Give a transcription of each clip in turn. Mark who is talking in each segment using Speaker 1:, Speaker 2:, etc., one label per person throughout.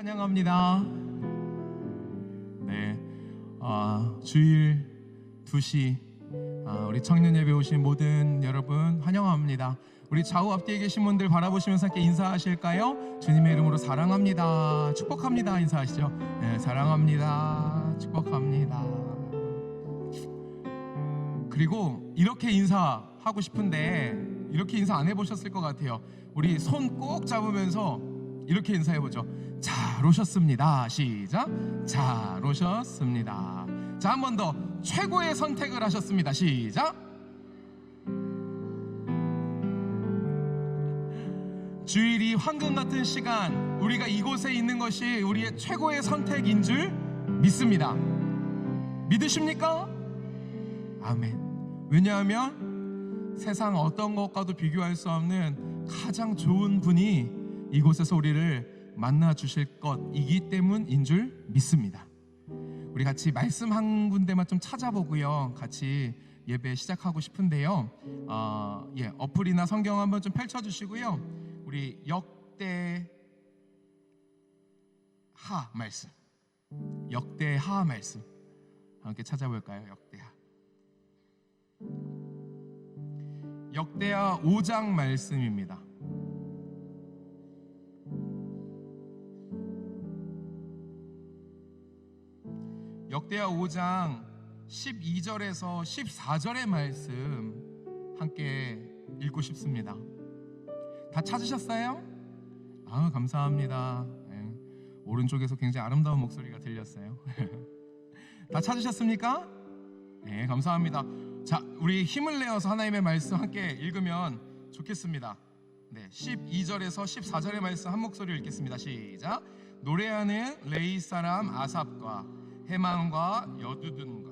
Speaker 1: 찬양합니다. 네, 주일 2시 우리 청년 예배 오신 모든 여러분 환영합니다. 우리 좌우 앞뒤에 계신 분들 바라보시면서 함께 인사하실까요? 주님의 이름으로 사랑합니다, 축복합니다 인사하시죠. 네, 사랑합니다, 축복합니다. 그리고 이렇게 인사하고 싶은데 이렇게 인사 안 해보셨을 것 같아요. 우리 손 꼭 잡으면서 이렇게 인사해보죠. 잘 오셨습니다. 시작. 잘 오셨습니다. 자, 한 번 더. 최고의 선택을 하셨습니다. 시작. 주일이 황금 같은 시간, 우리가 이곳에 있는 것이 우리의 최고의 선택인 줄 믿습니다. 믿으십니까? 아멘. 왜냐하면 세상 어떤 것과도 비교할 수 없는 가장 좋은 분이 이곳에서 우리를 만나 주실 것이기 때문인 줄 믿습니다. 우리 같이 말씀 한 군데만 좀 찾아보고요, 같이 예배 시작하고 싶은데요. 어플이나 성경 한번 좀 펼쳐주시고요. 우리 역대하 말씀, 역대하 말씀 함께 찾아볼까요? 역대하 5장 말씀입니다. 역대하 5장 12절에서 14절의 말씀 함께 읽고 싶습니다. 다 찾으셨어요? 감사합니다. 네. 오른쪽에서 굉장히 아름다운 목소리가 들렸어요. 다 찾으셨습니까? 네, 감사합니다. 자, 우리 힘을 내어서 하나님의 말씀 함께 읽으면 좋겠습니다. 네, 12절에서 14절의 말씀 한 목소리로 읽겠습니다. 시작. 노래하는 레이 사람 아삽과 헤만과 여두둔과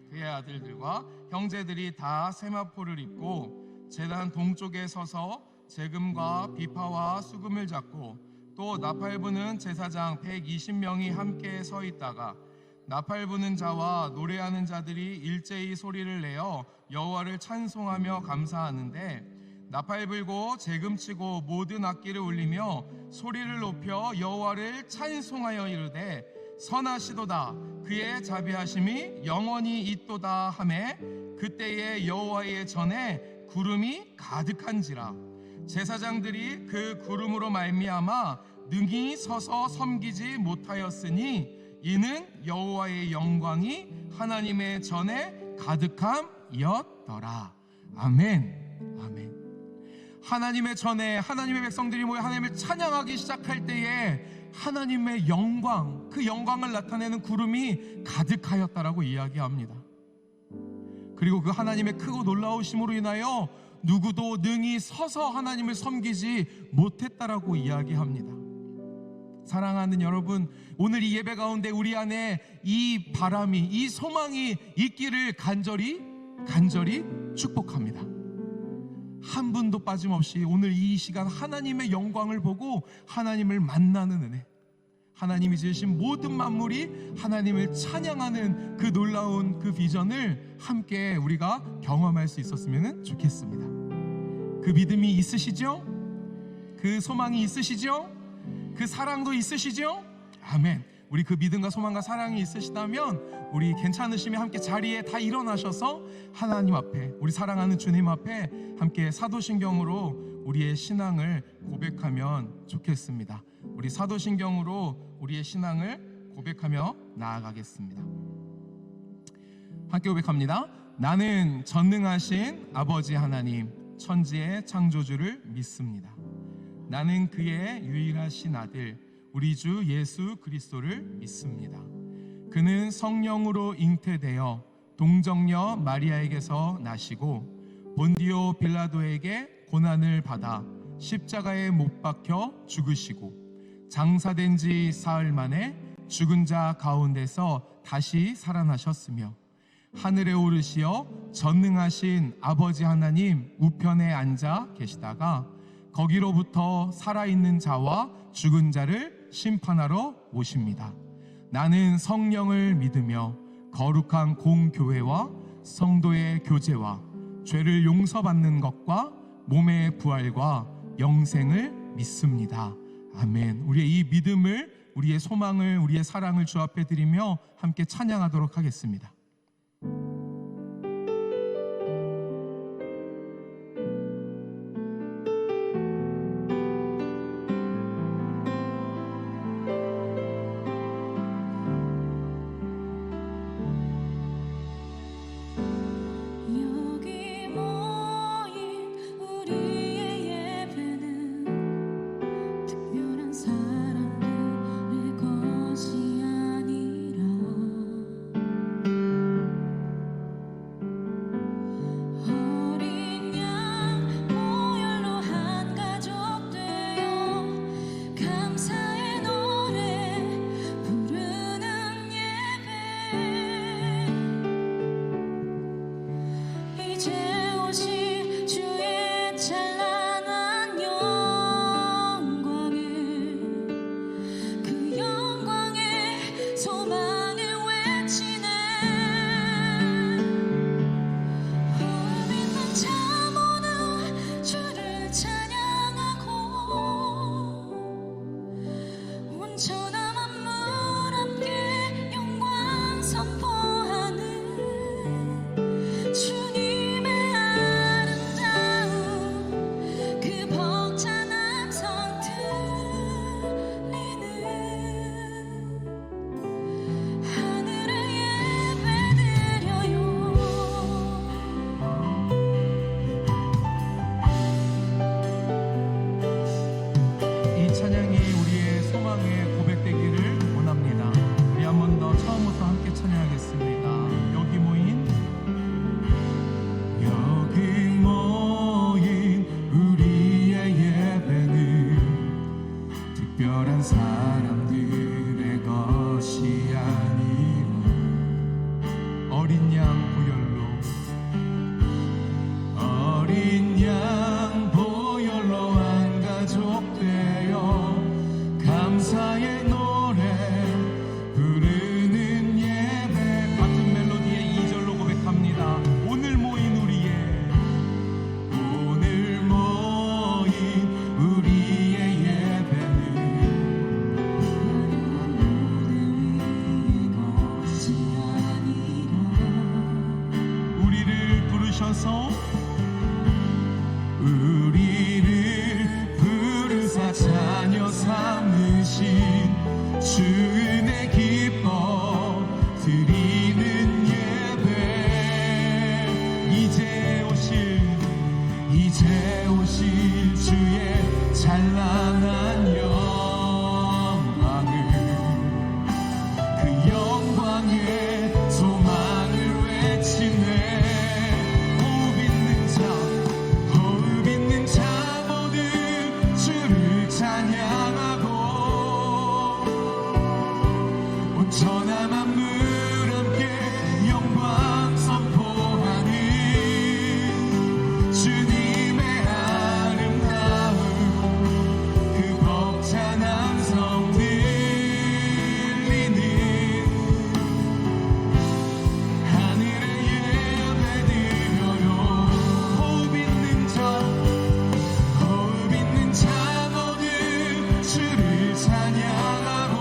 Speaker 1: 그의 아들들과 형제들이 다 세마포를 입고 제단 동쪽에 서서 재금과 비파와 수금을 잡고 또 나팔 부는 제사장 120명이 함께 서 있다가 나팔 부는 자와 노래하는 자들이 일제히 소리를 내어 여호와를 찬송하며 감사하는데 나팔 불고 재금 치고 모든 악기를 울리며 소리를 높여 여호와를 찬송하여 이르되 선하시도다, 그의 자비하심이 영원히 있도다 하매 그때에 여호와의 전에 구름이 가득한지라. 제사장들이 그 구름으로 말미암아 능히 서서 섬기지 못하였으니 이는 여호와의 영광이 하나님의 전에 가득함이었더라. 아멘. 아멘. 하나님의 전에 하나님의 백성들이 모여 하나님을 찬양하기 시작할 때에 하나님의 영광, 그 영광을 나타내는 구름이 가득하였다라고 이야기합니다. 그리고 그 하나님의 크고 놀라우심으로 인하여 누구도 능히 서서 하나님을 섬기지 못했다라고 이야기합니다. 사랑하는 여러분, 오늘 이 예배 가운데 우리 안에 이 바람이, 이 소망이 있기를 간절히 축복합니다. 한 분도 빠짐없이 오늘 이 시간 하나님의 영광을 보고 하나님을 만나는 은혜, 하나님이 지으신 모든 만물이 하나님을 찬양하는 그 놀라운 그 비전을 함께 우리가 경험할 수 있었으면 좋겠습니다. 그 믿음이 있으시죠? 그 소망이 있으시죠? 그 사랑도 있으시죠? 아멘. 우리 그 믿음과 소망과 사랑이 있으시다면 우리 괜찮으시면 함께 자리에 다 일어나셔서 하나님 앞에, 우리 사랑하는 주님 앞에 함께 사도신경으로 우리의 신앙을 고백하면 좋겠습니다. 우리 사도신경으로 우리의 신앙을 고백하며 나아가겠습니다. 함께 고백합니다. 나는 전능하신 아버지 하나님, 천지의 창조주를 믿습니다. 나는 그의 유일하신 아들 우리 주 예수 그리스도를 믿습니다. 그는 성령으로 잉태되어 동정녀 마리아에게서 나시고 본디오 빌라도에게 고난을 받아 십자가에 못 박혀 죽으시고 장사된 지 사흘 만에 죽은 자 가운데서 다시 살아나셨으며 하늘에 오르시어 전능하신 아버지 하나님 우편에 앉아 계시다가 거기로부터 살아있는 자와 죽은 자를 심판하러 오십니다. 나는 성령을 믿으며 거룩한 공교회와 성도의 교제와 죄를 용서받는 것과 몸의 부활과 영생을 믿습니다. 아멘. 우리의 이 믿음을 우리의 소망을, 우리의 사랑을 주 앞에 드리며 함께 찬양하도록 하겠습니다.
Speaker 2: 우리를 부르사 자녀 삼으신 주 은혜 기뻐 드리는 예배 이제 오실 주의 찬란한 영광을 그 영광의 소망을 외치네. 호흡 있는 자 모두 주를 찬양하고 온전한 만물 함께 영광 선포하는 주님의 아름다움 그 벅찬 함성 들리는 하늘의 예배 드려요. 호흡 있는 자 모두 주를 찬양하고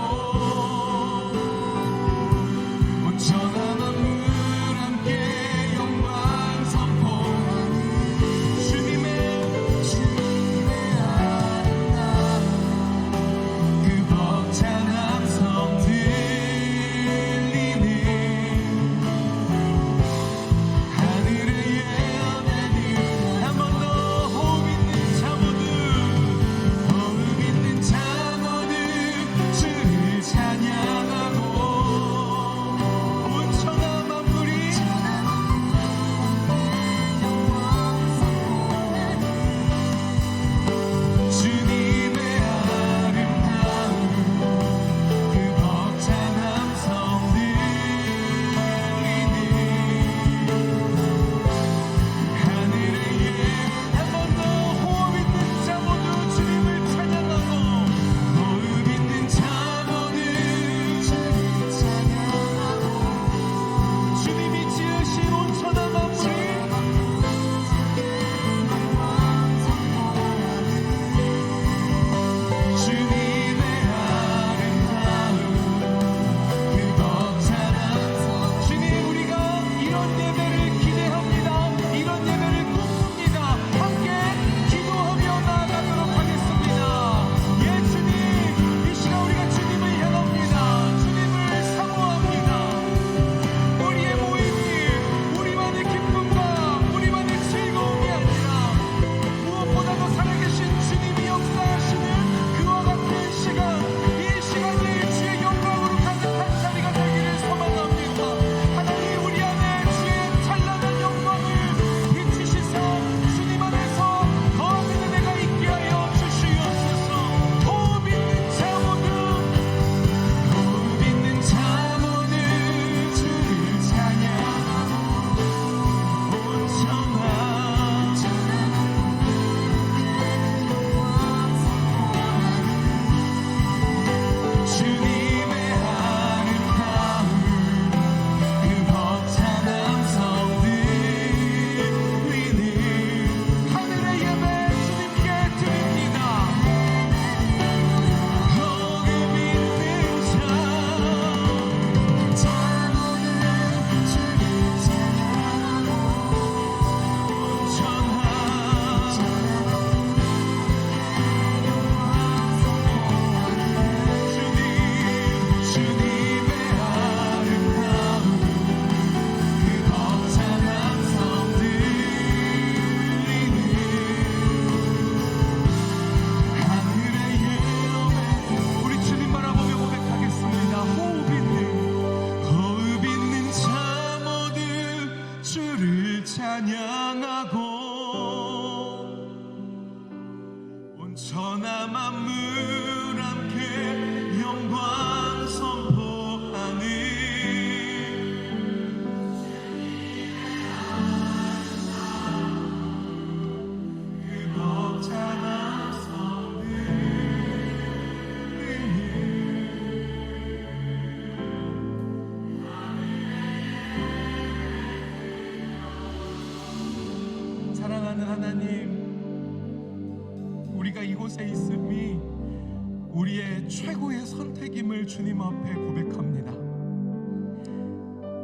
Speaker 1: 이곳에 있음이 우리의 최고의 선택임을 주님 앞에 고백합니다.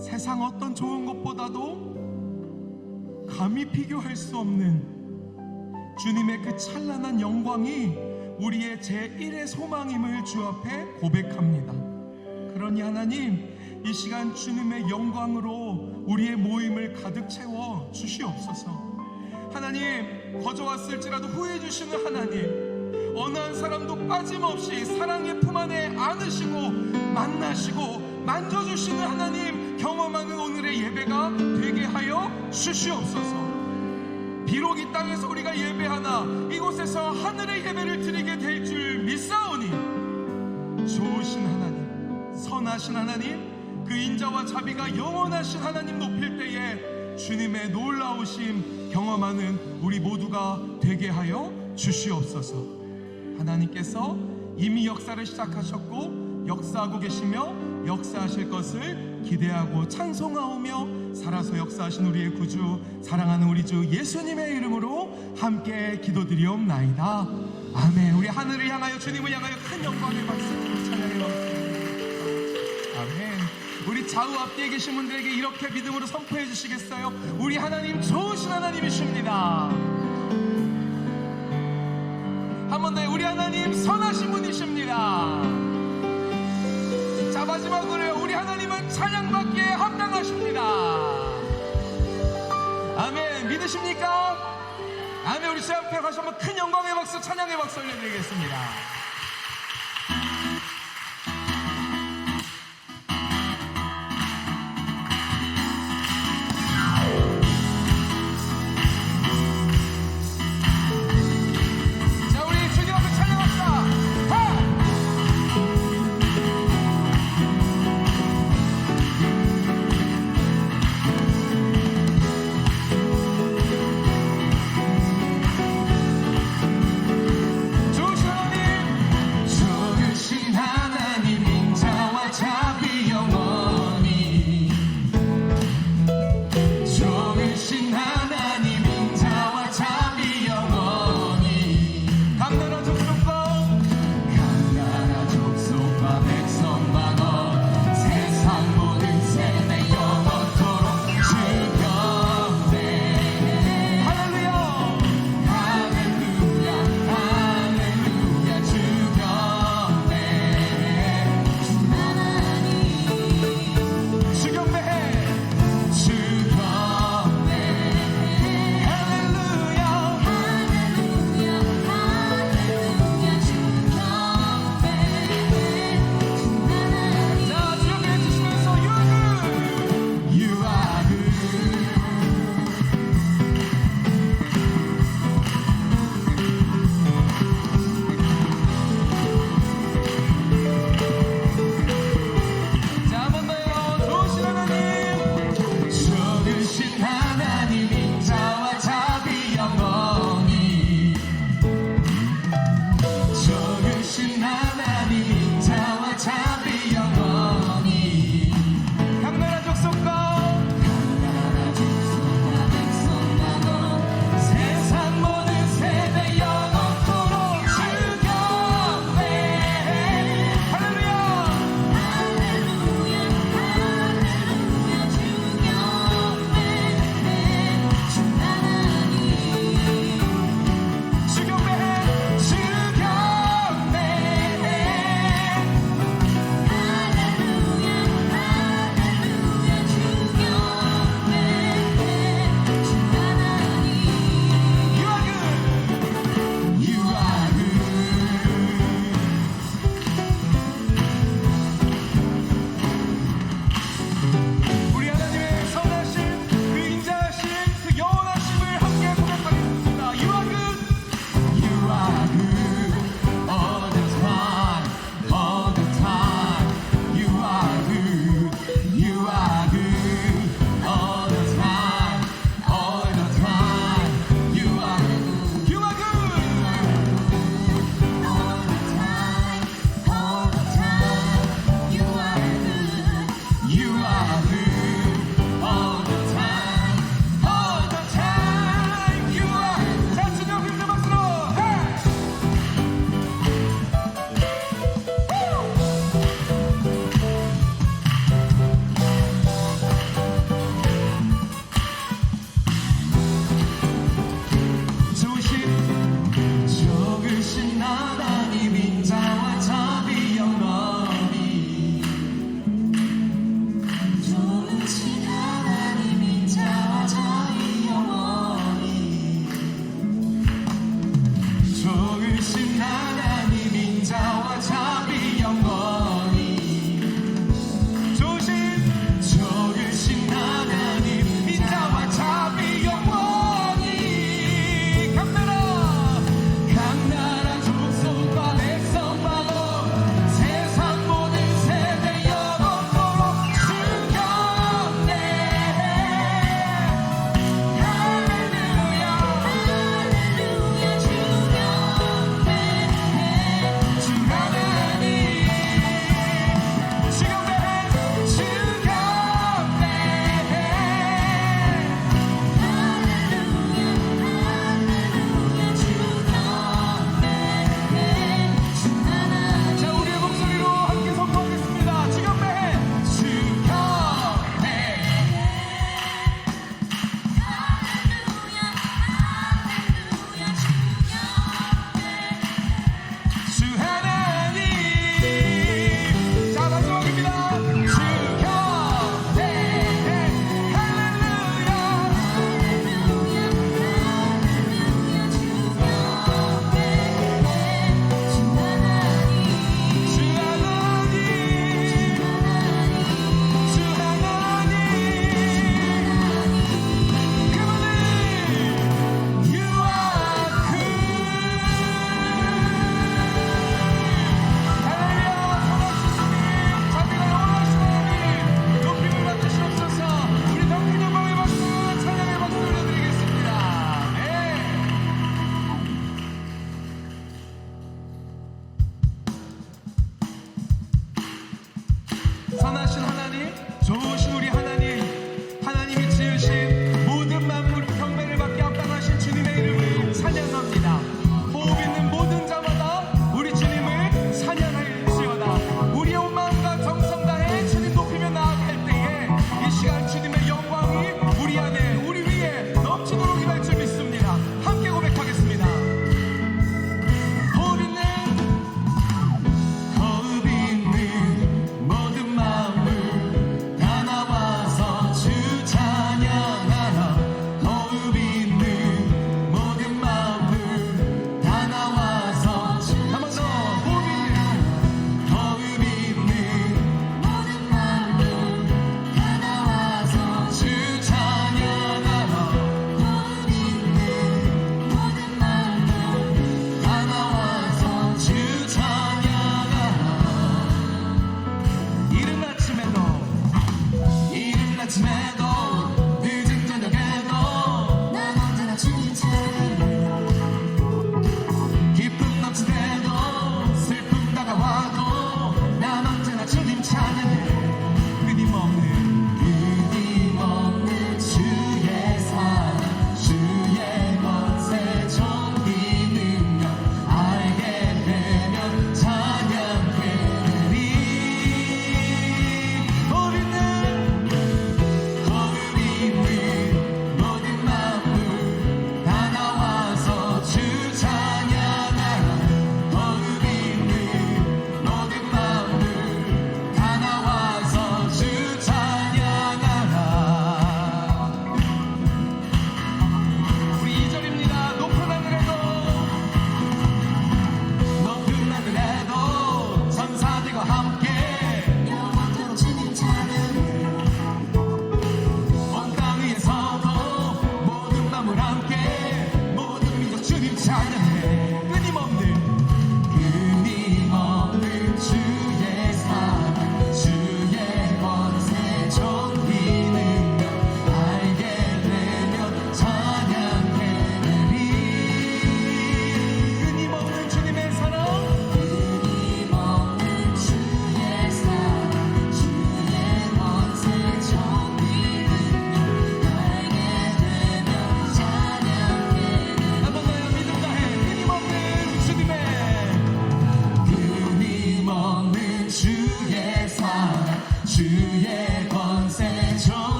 Speaker 1: 세상 어떤 좋은 것보다도 감히 비교할 수 없는 주님의 그 찬란한 영광이 우리의 제1의 소망임을 주 앞에 고백합니다. 그러니 하나님, 이 시간 주님의 영광으로 우리의 모임을 가득 채워 주시옵소서. 하나님, 거저 왔을지라도 후회해 주시는 하나님, 어느 한 사람도 빠짐없이 사랑의 품 안에 안으시고 만나시고 만져주시는 하나님 경험하는 오늘의 예배가 되게 하여 주시옵소서. 비록 이 땅에서 우리가 예배하나 이곳에서 하늘의 예배를 드리게 될 줄 믿사오니 좋으신 하나님, 선하신 하나님, 그 인자와 자비가 영원하신 하나님 높일 때에 주님의 놀라우심 경험하는 우리 모두가 되게 하여 주시옵소서. 하나님께서 이미 역사를 시작하셨고 역사하고 계시며 역사하실 것을 기대하고 찬송하오며 살아서 역사하신 우리의 구주, 사랑하는 우리 주 예수님의 이름으로 함께 기도드리옵나이다. 아멘. 우리 하늘을 향하여, 주님을 향하여 큰 영광의 박수로 찬양해 주시옵소서. 아멘. 우리 좌우 앞뒤에 계신 분들에게 이렇게 믿음으로 선포해 주시겠어요? 우리 하나님 좋으신 하나님이십니다. 한 번 더, 우리 하나님 선하신 분이십니다. 자, 마지막으로요, 우리 하나님은 찬양받기에 합당하십니다. 아멘. 믿으십니까? 아멘. 우리 주 앞에 다시 한번 큰 영광의 박수, 찬양의 박수 올려드리겠습니다. 좋으신 하나님,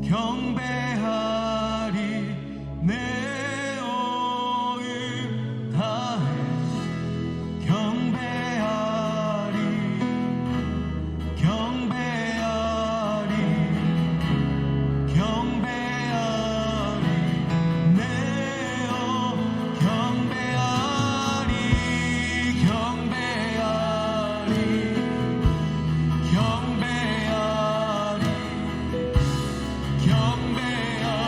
Speaker 2: 경배하리 내 온 다해 경배하리 경배하리 경배하리 내 온 경배하리 경배하리 경배하리 경배하리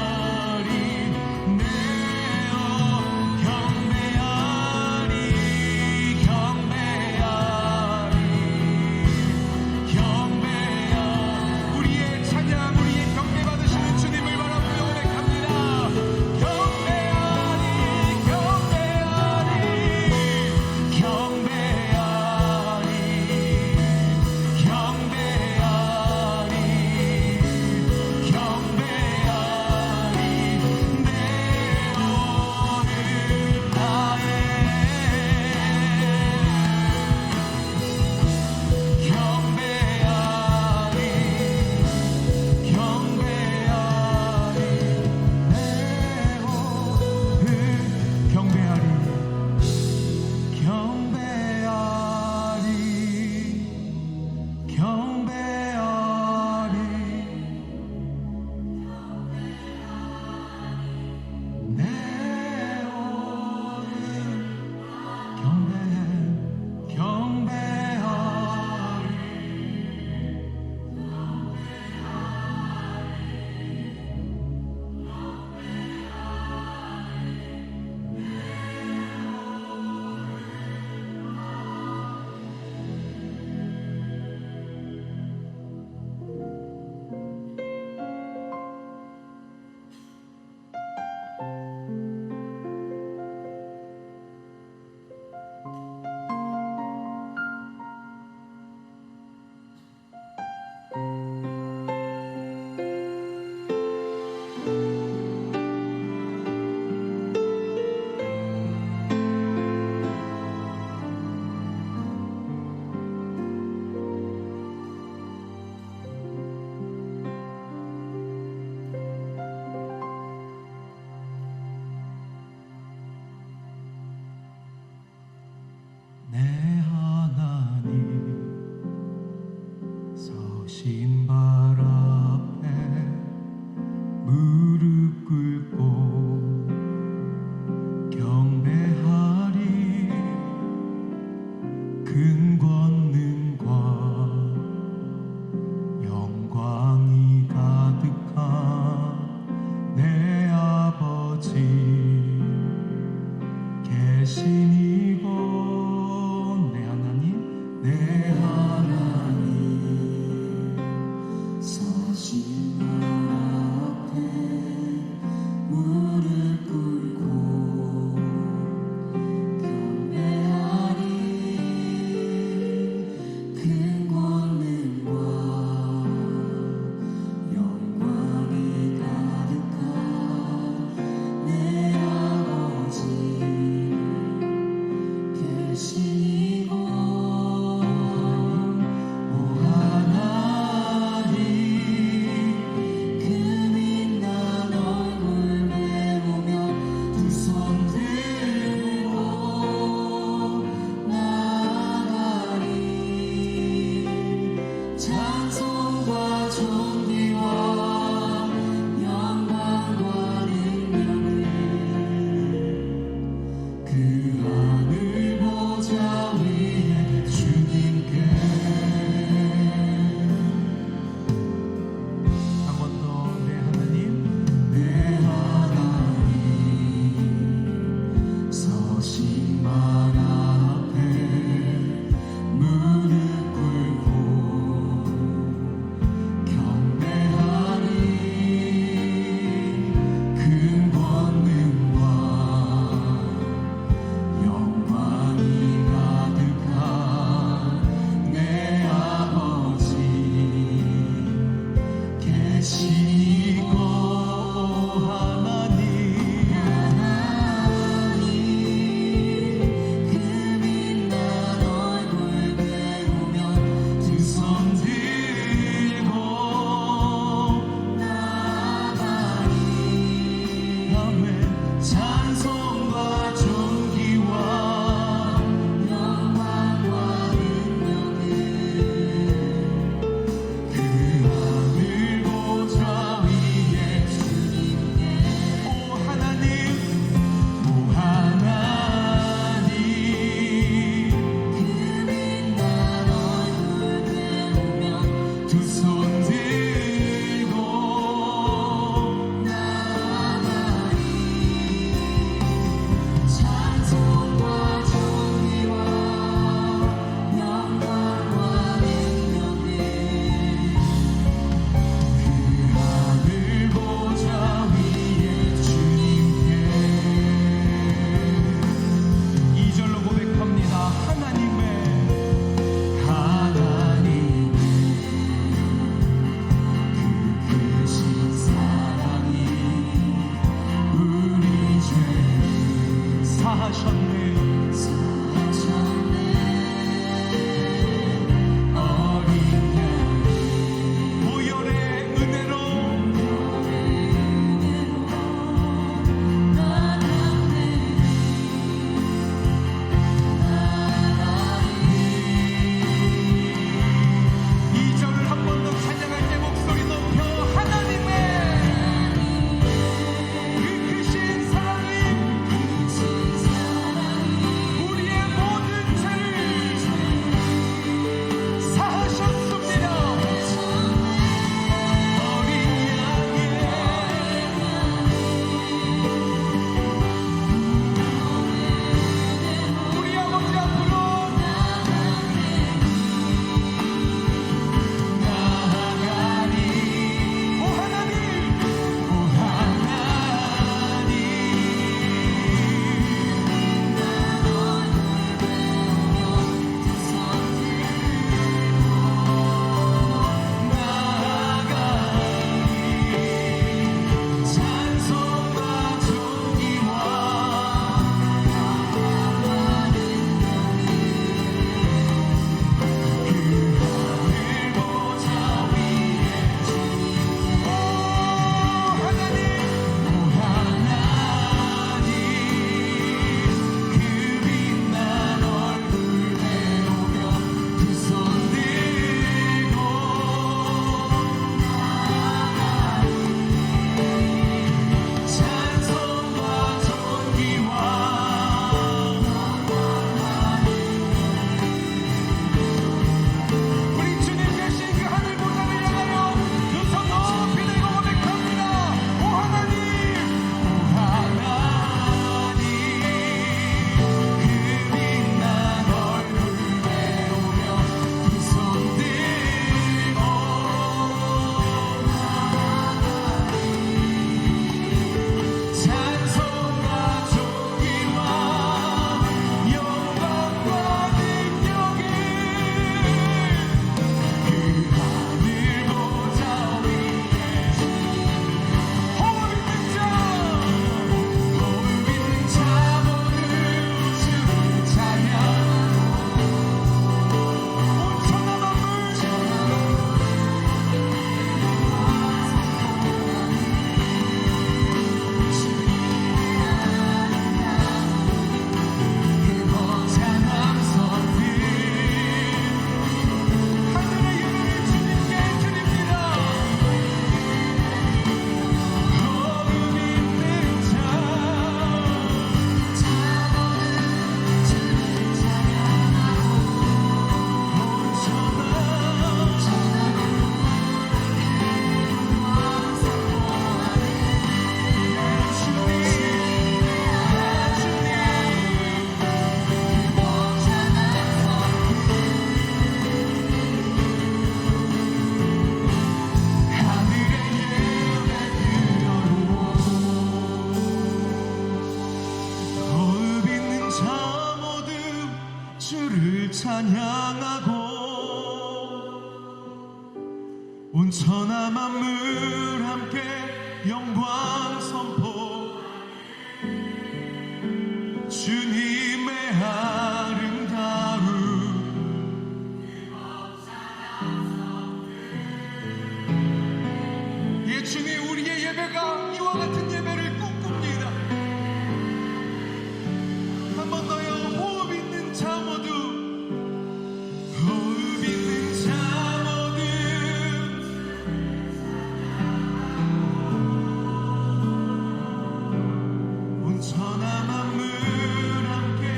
Speaker 2: 찬양하고 온 천하 만물 함께 영광 선포 주님의 아름다움 예 주님 우리의 예배가 이와 같은 예배를 꿈꿉니다. 한 번 더요. 호흡 있는 자 모두 호흡 있는 자 모두 온 천하 만물 함께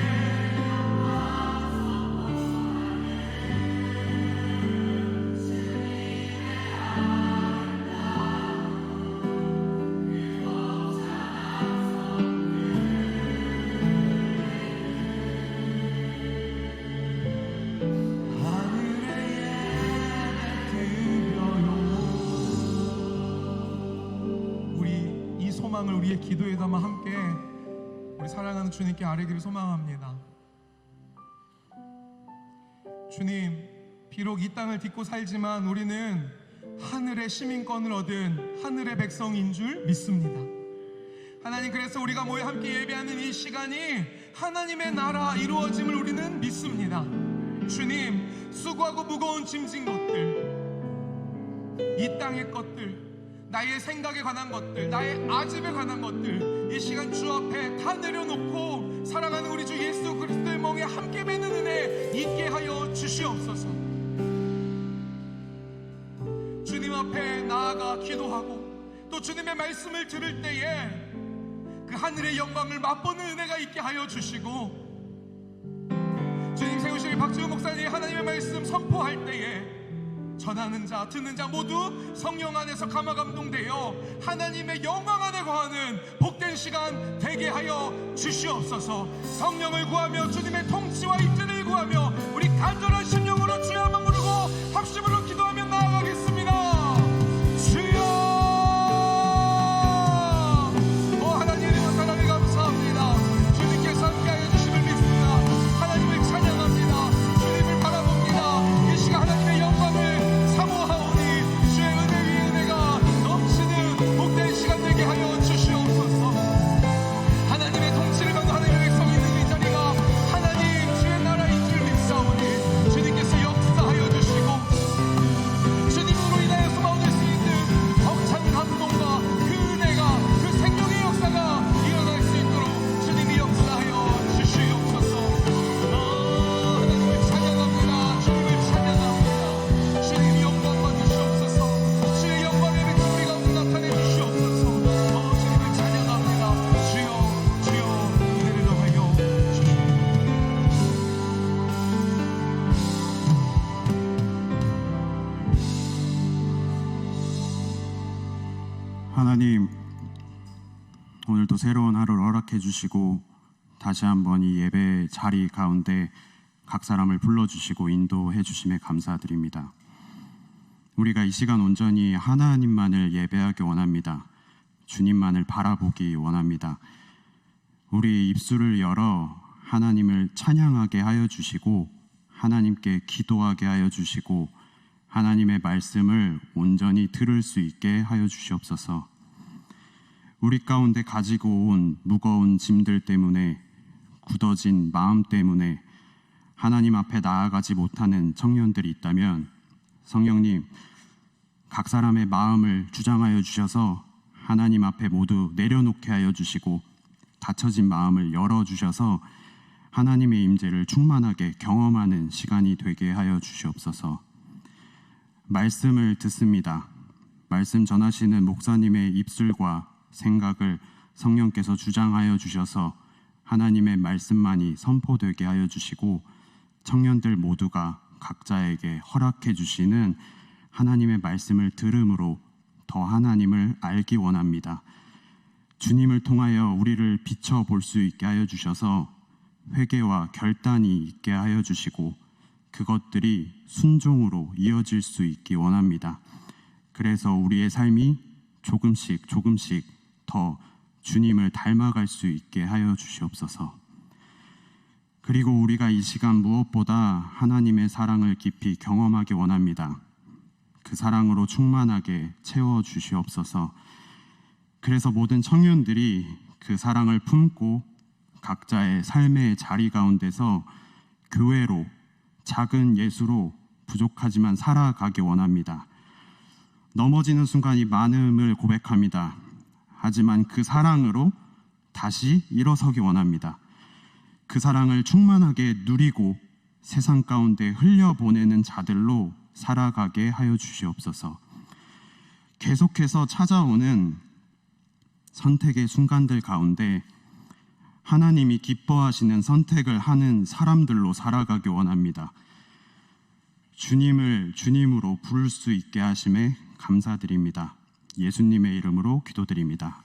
Speaker 1: 소망을 우리의 기도에 담아 함께 우리 사랑하는 주님께 아뢰기를 소망합니다. 주님, 비록 이 땅을 딛고 살지만 우리는 하늘의 시민권을 얻은 하늘의 백성인 줄 믿습니다. 하나님, 그래서 우리가 모여 함께 예배하는 이 시간이 하나님의 나라 이루어짐을 우리는 믿습니다. 주님, 수고하고 무거운 짐진 것들, 이 땅의 것들, 나의 생각에 관한 것들, 나의 아집에 관한 것들, 이 시간 주 앞에 다 내려놓고 사랑하는 우리 주 예수 그리스도의 멍에 함께 맺는 은혜 있게 하여 주시옵소서. 주님 앞에 나아가 기도하고 또 주님의 말씀을 들을 때에 그 하늘의 영광을 맛보는 은혜가 있게 하여 주시고, 주님 세우실 박지훈 목사님이 하나님의 말씀 선포할 때에 전하는 자, 듣는 자 모두 성령 안에서 감화 감동되어 하나님의 영광 안에 거하는 복된 시간 되게 하여 주시옵소서. 성령을 구하며 주님의 통치와 인재를 구하며 우리 간절한 심령으로 주여 한번 부르고 합심으로 기도하며 나아가겠습니다. 주여, 하나님 이름으로 사랑을 감사합니다. 주님께서 함께하여 주심을 믿습니다. 하나님을 찬양합니다. 주님을 바라봅니다. 이 시간 하나님의 영광을 사모하오니 주의 은혜 위에 은혜가 넘치는 복된 시간 되게 하여 주시옵소서. 하나님의 통치를 받는 하나님의 백성이 있는 이 자리가 하나님 주의 나라인 줄 믿사오니 주님께서 역사하여 주시고 주님으로 인하여서 얻을 수 있는 벅찬 감동과 그 은혜가, 그 생명의 역사가 일어날 수 있도록 주님이 역사하여 주시옵소서. 하나님을 찬양합니다. 주님을 찬양합니다. 주님 영광 받으시옵소서. 주의 영광의 빛을 우리 가운데 나타내 주시옵소서. 주님을 찬양합니다. 주여, 주여 은혜를 더하여 주시옵소서.
Speaker 3: 하나님, 오늘도 새로운 하루를 허락해 주시고 다시 한번 이 예배 자리 가운데 각 사람을 불러주시고 인도해 주심에 감사드립니다. 우리가 이 시간 온전히 하나님만을 예배하기 원합니다. 주님만을 바라보기 원합니다. 우리 입술을 열어 하나님을 찬양하게 하여 주시고 하나님께 기도하게 하여 주시고 하나님의 말씀을 온전히 들을 수 있게 하여 주시옵소서. 우리 가운데 가지고 온 무거운 짐들 때문에, 굳어진 마음 때문에 하나님 앞에 나아가지 못하는 청년들이 있다면 성령님, 각 사람의 마음을 주장하여 주셔서 하나님 앞에 모두 내려놓게 하여 주시고 닫혀진 마음을 열어주셔서 하나님의 임재를 충만하게 경험하는 시간이 되게 하여 주시옵소서. 말씀을 듣습니다. 말씀 전하시는 목사님의 입술과 생각을 성령께서 주장하여 주셔서 하나님의 말씀만이 선포되게 하여 주시고 청년들 모두가 각자에게 허락해 주시는 하나님의 말씀을 들음으로 더 하나님을 알기 원합니다. 주님을 통하여 우리를 비춰볼 수 있게 하여 주셔서 회개와 결단이 있게 하여 주시고 그것들이 순종으로 이어질 수 있기 원합니다. 그래서 우리의 삶이 조금씩 더 주님을 닮아갈 수 있게 하여 주시옵소서. 그리고 우리가 이 시간 무엇보다 하나님의 사랑을 깊이 경험하기 원합니다. 그 사랑으로 충만하게 채워 주시옵소서. 그래서 모든 청년들이 그 사랑을 품고 각자의 삶의 자리 가운데서 교회로, 작은 예수로 부족하지만 살아가기 원합니다. 넘어지는 순간이 많음을 고백합니다. 하지만 그 사랑으로 다시 일어서기 원합니다. 그 사랑을 충만하게 누리고 세상 가운데 흘려보내는 자들로 살아가게 하여 주시옵소서. 계속해서 찾아오는 선택의 순간들 가운데 하나님이 기뻐하시는 선택을 하는 사람들로 살아가기 원합니다. 주님을 주님으로 부를 수 있게 하심에 감사드립니다. 예수님의 이름으로 기도드립니다.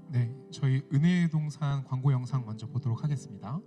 Speaker 1: 네, 저희 은혜의 동산 광고 영상 먼저 보도록 하겠습니다.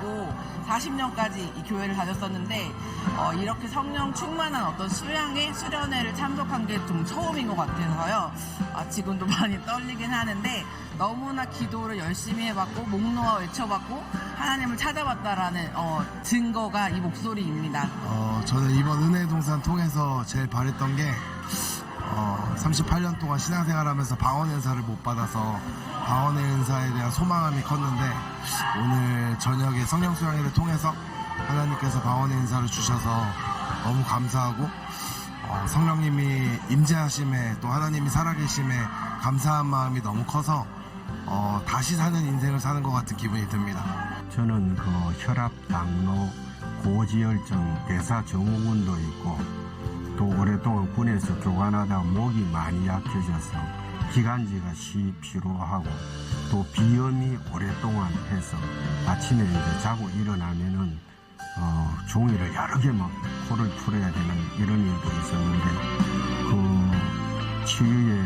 Speaker 4: 하고 40년까지 이 교회를 다녔었는데 이렇게 성령 충만한 어떤 수련회를 참석한 게 좀 처음인 것 같아서요. 지금도 많이 떨리긴 하는데 너무나 기도를 열심히 해봤고 목 놓아 외쳐봤고 하나님을 찾아봤다라는 증거가 이 목소리입니다.
Speaker 5: 저는 이번 은혜의 동산 통해서 제일 바랬던 게 38년 동안 신앙생활하면서 방언의 은사를 못 받아서 방언의 은사에 대한 소망함이 컸는데 오늘 저녁에 성령 수양회를 통해서 하나님께서 방언의 은사를 주셔서 너무 감사하고 성령님이 임재하심에 또 하나님이 살아계심에 감사한 마음이 너무 커서 다시 사는 인생을 사는 것 같은 기분이 듭니다.
Speaker 6: 저는 그 혈압, 당뇨, 고지혈증, 대사증후군도 있고 또 오랫동안 군에서 교관하다 목이 많이 약해져서 기관지가 피로하고 또 비염이 오랫동안 해서 아침에 이제 자고 일어나면은 종이를 여러 개 막 코를 풀어야 되는 이런 일도 있었는데 그 치유에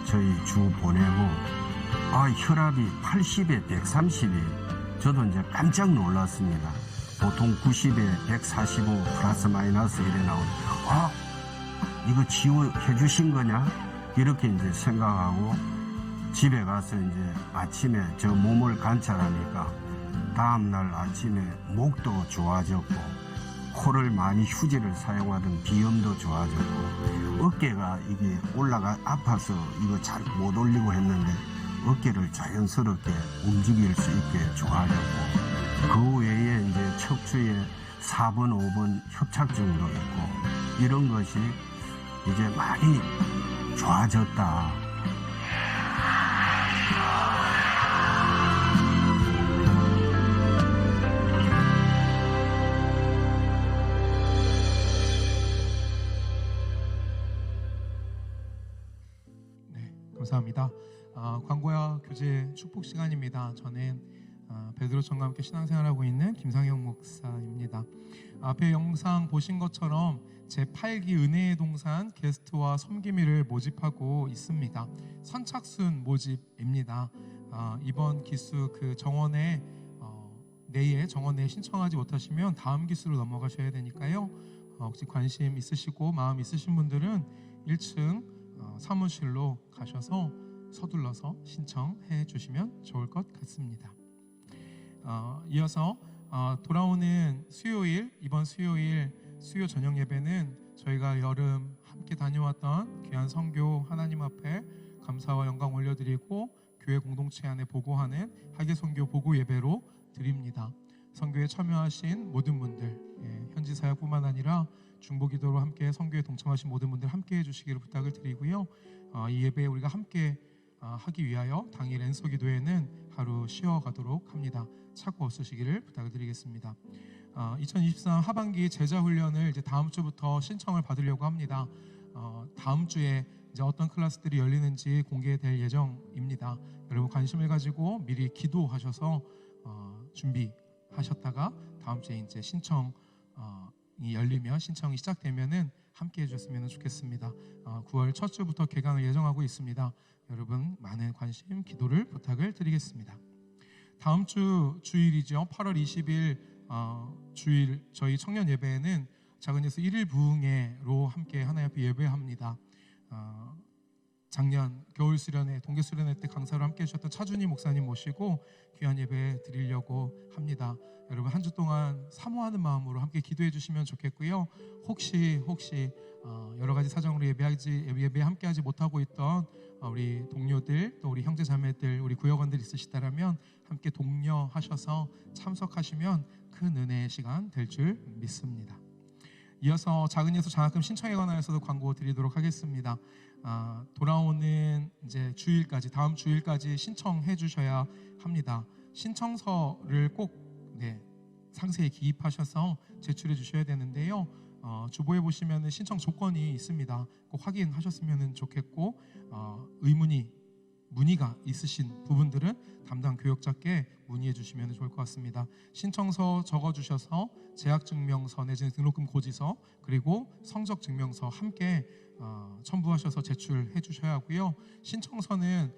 Speaker 6: 저희 주 보내고 혈압이 80에 130이 저도 이제 깜짝 놀랐습니다. 보통 90에 145 플러스 마이너스 이래 나오는 이거 치유해 주신 거냐? 이렇게 이제 생각하고 집에 가서 이제 아침에 저 몸을 관찰하니까 다음날 아침에 목도 좋아졌고 코를 많이 휴지를 사용하던 비염도 좋아졌고 어깨가 이게 아파서 이거 잘 못 올리고 했는데 어깨를 자연스럽게 움직일 수 있게 좋아졌고 그 외에 이제 척추에 4번, 5번 협착증도 있고 이런 것이 이제 많이 좋아졌다.
Speaker 1: 네, 감사합니다. 광고야 교제 축복 시간입니다. 저는 베드로천과 함께 신앙생활하고 있는 김상영 목사입니다. 앞에 영상 보신 것처럼 제8기 은혜의 동산 게스트와 섬김이를 모집하고 있습니다. 선착순 모집입니다. 이번 기수 그 정원에 내에 정원에 신청하지 못하시면 다음 기수로 넘어가셔야 되니까요. 혹시 관심 있으시고 마음 있으신 분들은 1층 사무실로 가셔서 서둘러서 신청해 주시면 좋을 것 같습니다. 이어서 돌아오는 수요일, 이번 수요일 수요 저녁 예배는 저희가 여름 함께 다녀왔던 귀한 선교 하나님 앞에 감사와 영광 올려드리고 교회 공동체 안에 보고하는 학예 선교 보고 예배로 드립니다. 선교에 참여하신 모든 분들, 현지 사역뿐만 아니라 중보기도로 함께 선교에 동참하신 모든 분들 함께 해주시기를 부탁을 드리고요. 이 예배에 우리가 함께 하기 위하여 당일 엔서기도회는 하루 쉬어가도록 합니다. 착오 없으시기를 부탁을 드리겠습니다. 2023 하반기 제자훈련을 이제 다음 주부터 신청을 받으려고 합니다. 다음 주에 이제 어떤 클래스들이 열리는지 공개될 예정입니다. 여러분 관심을 가지고 미리 기도하셔서 준비하셨다가 다음 주에 이제 신청이 열리면 신청이 시작되면은 함께 해주셨으면 좋겠습니다. 9월 첫 주부터 개강을 예정하고 있습니다. 여러분 많은 관심, 기도를 부탁을 드리겠습니다. 다음 주 주일이죠. 8월 20일 주일 저희 청년 예배에는 작은 예수 1일 부흥회로 함께 하나님 앞에 예배합니다. 작년 겨울 수련회, 동계 수련회 때 강사로 함께 해주셨던 차준희 목사님 모시고 귀한 예배 드리려고 합니다. 여러분 한 주 동안 사모하는 마음으로 함께 기도해 주시면 좋겠고요. 혹시 여러 가지 사정으로 예배 함께하지 못하고 있던 우리 동료들 또 우리 형제 자매들 우리 구역원들 있으시다라면 함께 독려하셔서 참석하시면 큰 은혜의 시간 될 줄 믿습니다. 이어서 작은 예수 장학금 신청에 관하여서도 광고 드리도록 하겠습니다. 돌아오는 이제 주일까지 다음 주일까지 신청해 주셔야 합니다. 신청서를 꼭 상세히 기입하셔서 제출해 주셔야 되는데요. 주보에 보시면 신청 조건이 있습니다. 꼭 확인하셨으면 좋겠고 문의가 있으신 부분들은 담당 교역자께 문의해 주시면 좋을 것 같습니다. 신청서 적어주셔서 재학증명서 내지는 등록금 고지서 그리고 성적증명서 함께 첨부하셔서 제출해 주셔야 하고요. 신청서는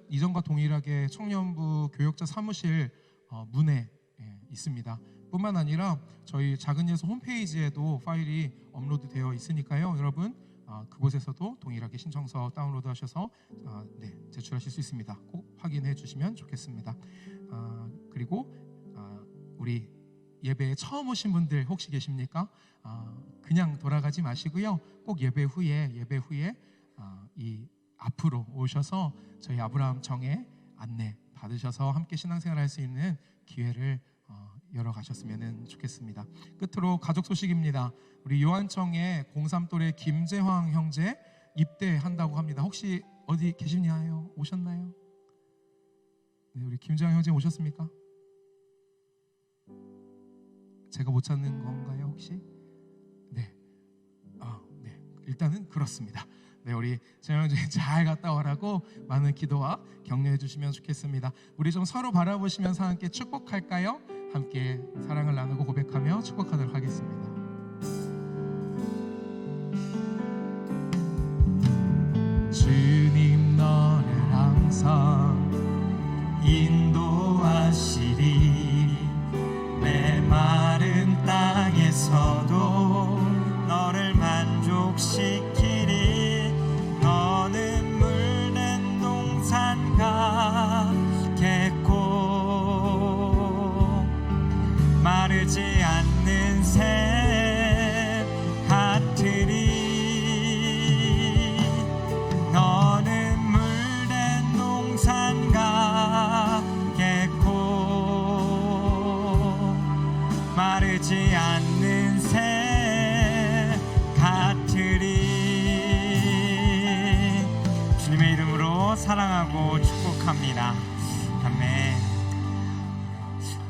Speaker 1: 이전과 동일하게 청년부 교역자 사무실 문에 있습니다. 뿐만 아니라 저희 작은 예수 홈페이지에도 파일이 업로드되어 있으니까요. 여러분 그곳에서도 동일하게 신청서 다운로드 하셔서 제출하실 수 있습니다. 꼭 확인해 주시면 좋겠습니다. 그리고 우리 예배에 처음 오신 분들 혹시 계십니까? 그냥 돌아가지 마시고요. 꼭 예배 후에 이 앞으로 오셔서 저희 아브라함 정의 안내 받으셔서 함께 신앙생활 할 수 있는 기회를 열어가셨으면 좋겠습니다. 끝으로 가족 소식입니다. 우리 요한청의 03또래 김재황 형제 입대한다고 합니다. 혹시 어디 계시냐요? 오셨나요? 네, 우리 김재황 형제 오셨습니까? 제가 못 찾는 건가요 혹시? 네, 일단은 그렇습니다. 네, 우리 재황 형제 잘 갔다 오라고 많은 기도와 격려해 주시면 좋겠습니다. 우리 좀 서로 바라보시면서 함께 축복할까요? 함께 사랑을 나누고 고백하며 축복하도록 하겠습니다. 주님 너를 항상 인도하시리 메마른 땅에서도 너를 만족시키리 너는 물낸 동산과 갯고 마르지 않는 샘 같으리 너는 물된 동산과 갯고 마르지 않는 샘 같으리. 주님의 이름으로 사랑하고 축복합니다. 아멘.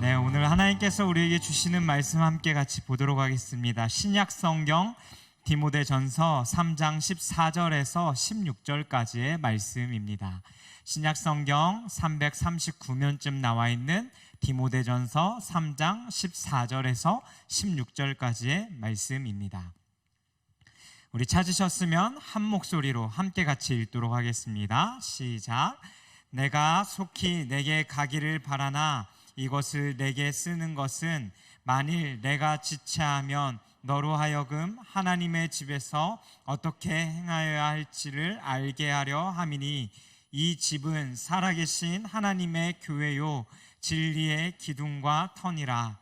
Speaker 1: 네, 오늘 하나님께서 우리에게 주시는 말씀 함께 같이 보도록 하겠습니다. 신약 성경 디모데전서 3장 14절에서 16절까지의 말씀입니다. 신약 성경 339면쯤 나와 있는 디모데전서 3장 14절에서 16절까지의 말씀입니다. 우리 찾으셨으면 한 목소리로 함께 같이 읽도록 하겠습니다. 시작. 내가 속히 내게 가기를 바라나 이것을 내게 쓰는 것은 만일 내가 지체하면 너로 하여금 하나님의 집에서 어떻게 행하여야 할지를 알게 하려 함이니 이 집은 살아계신 하나님의 교회요 진리의 기둥과 터니라.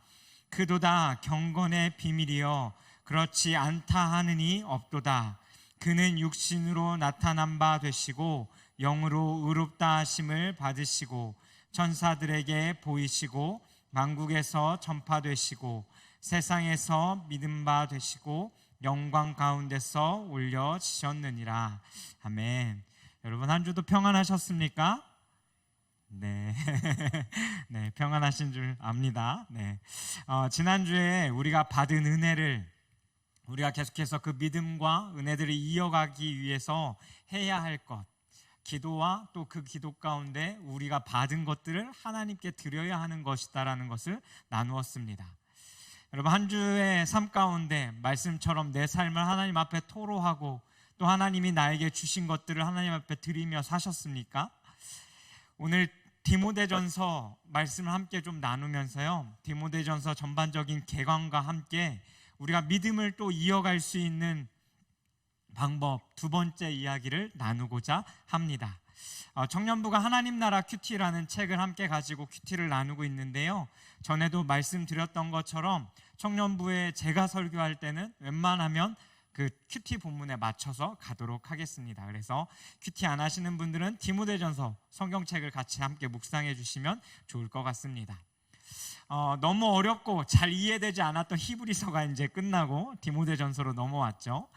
Speaker 1: 그도다 경건의 비밀이여 그렇지 않다 하느니 없도다. 그는 육신으로 나타난 바 되시고 영으로 의롭다 하심을 받으시고 천사들에게 보이시고 만국에서 전파되시고 세상에서 믿음 바 되시고 영광 가운데서 올려지셨느니라. 아멘. 여러분 한 주도 평안하셨습니까? 네, 네, 평안하신 줄 압니다. 네, 지난주에 우리가 받은 은혜를 우리가 계속해서 그 믿음과 은혜들을 이어가기 위해서 해야 할 것, 기도와 또 그 기도 가운데 우리가 받은 것들을 하나님께 드려야 하는 것이다라는 것을 나누었습니다. 여러분 한 주의 삶 가운데 말씀처럼 내 삶을 하나님 앞에 토로하고 또 하나님이 나에게 주신 것들을 하나님 앞에 드리며 사셨습니까? 오늘 디모데전서 말씀을 함께 좀 나누면서요, 디모데전서 전반적인 개관과 함께 우리가 믿음을 또 이어갈 수 있는 방법 두 번째 이야기를 나누고자 합니다. 청년부가 하나님 나라 큐티라는 책을 함께 가지고 큐티를 나누고 있는데요, 전에도 말씀드렸던 것처럼 청년부에 제가 설교할 때는 웬만하면 그 큐티 본문에 맞춰서 가도록 하겠습니다. 그래서 큐티 안 하시는 분들은 디모데전서 성경책을 같이 함께 묵상해 주시면 좋을 것 같습니다. 너무 어렵고 잘 이해되지 않았던 히브리서가 이제 끝나고 디모데전서로 넘어왔죠.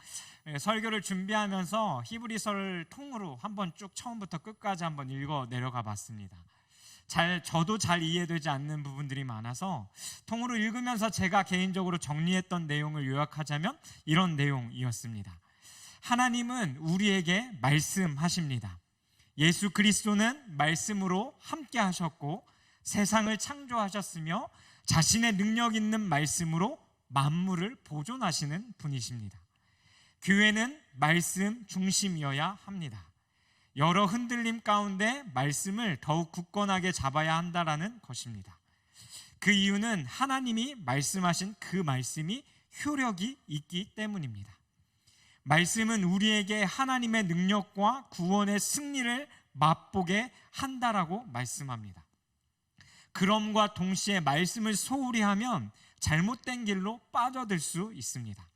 Speaker 1: 설교를 준비하면서 히브리서를 통으로 한번 쭉 처음부터 끝까지 한번 읽어 내려가 봤습니다. 저도 잘 이해되지 않는 부분들이 많아서 통으로 읽으면서 제가 개인적으로 정리했던 내용을 요약하자면 이런 내용이었습니다. 하나님은 우리에게 말씀하십니다. 예수 그리스도는 말씀으로 함께 하셨고 세상을 창조하셨으며 자신의 능력 있는 말씀으로 만물을 보존하시는 분이십니다. 교회는 말씀 중심이어야 합니다. 여러 흔들림 가운데 말씀을 더욱 굳건하게 잡아야 한다라는 것입니다.
Speaker 7: 그 이유는 하나님이 말씀하신 그 말씀이 효력이 있기 때문입니다. 말씀은 우리에게 하나님의 능력과 구원의 승리를 맛보게 한다라고 말씀합니다. 그럼과 동시에 말씀을 소홀히 하면 잘못된 길로 빠져들 수 있습니다.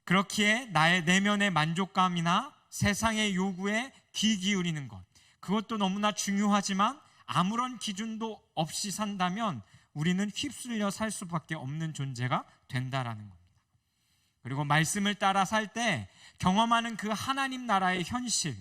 Speaker 7: 그렇기에 나의 내면의 만족감이나 세상의 요구에 귀 기울이는 것, 그것도 너무나 중요하지만 아무런 기준도 없이 산다면 우리는 휩쓸려 살 수밖에 없는 존재가 된다라는 겁니다. 그리고 말씀을 따라 살 때 경험하는 그 하나님 나라의 현실,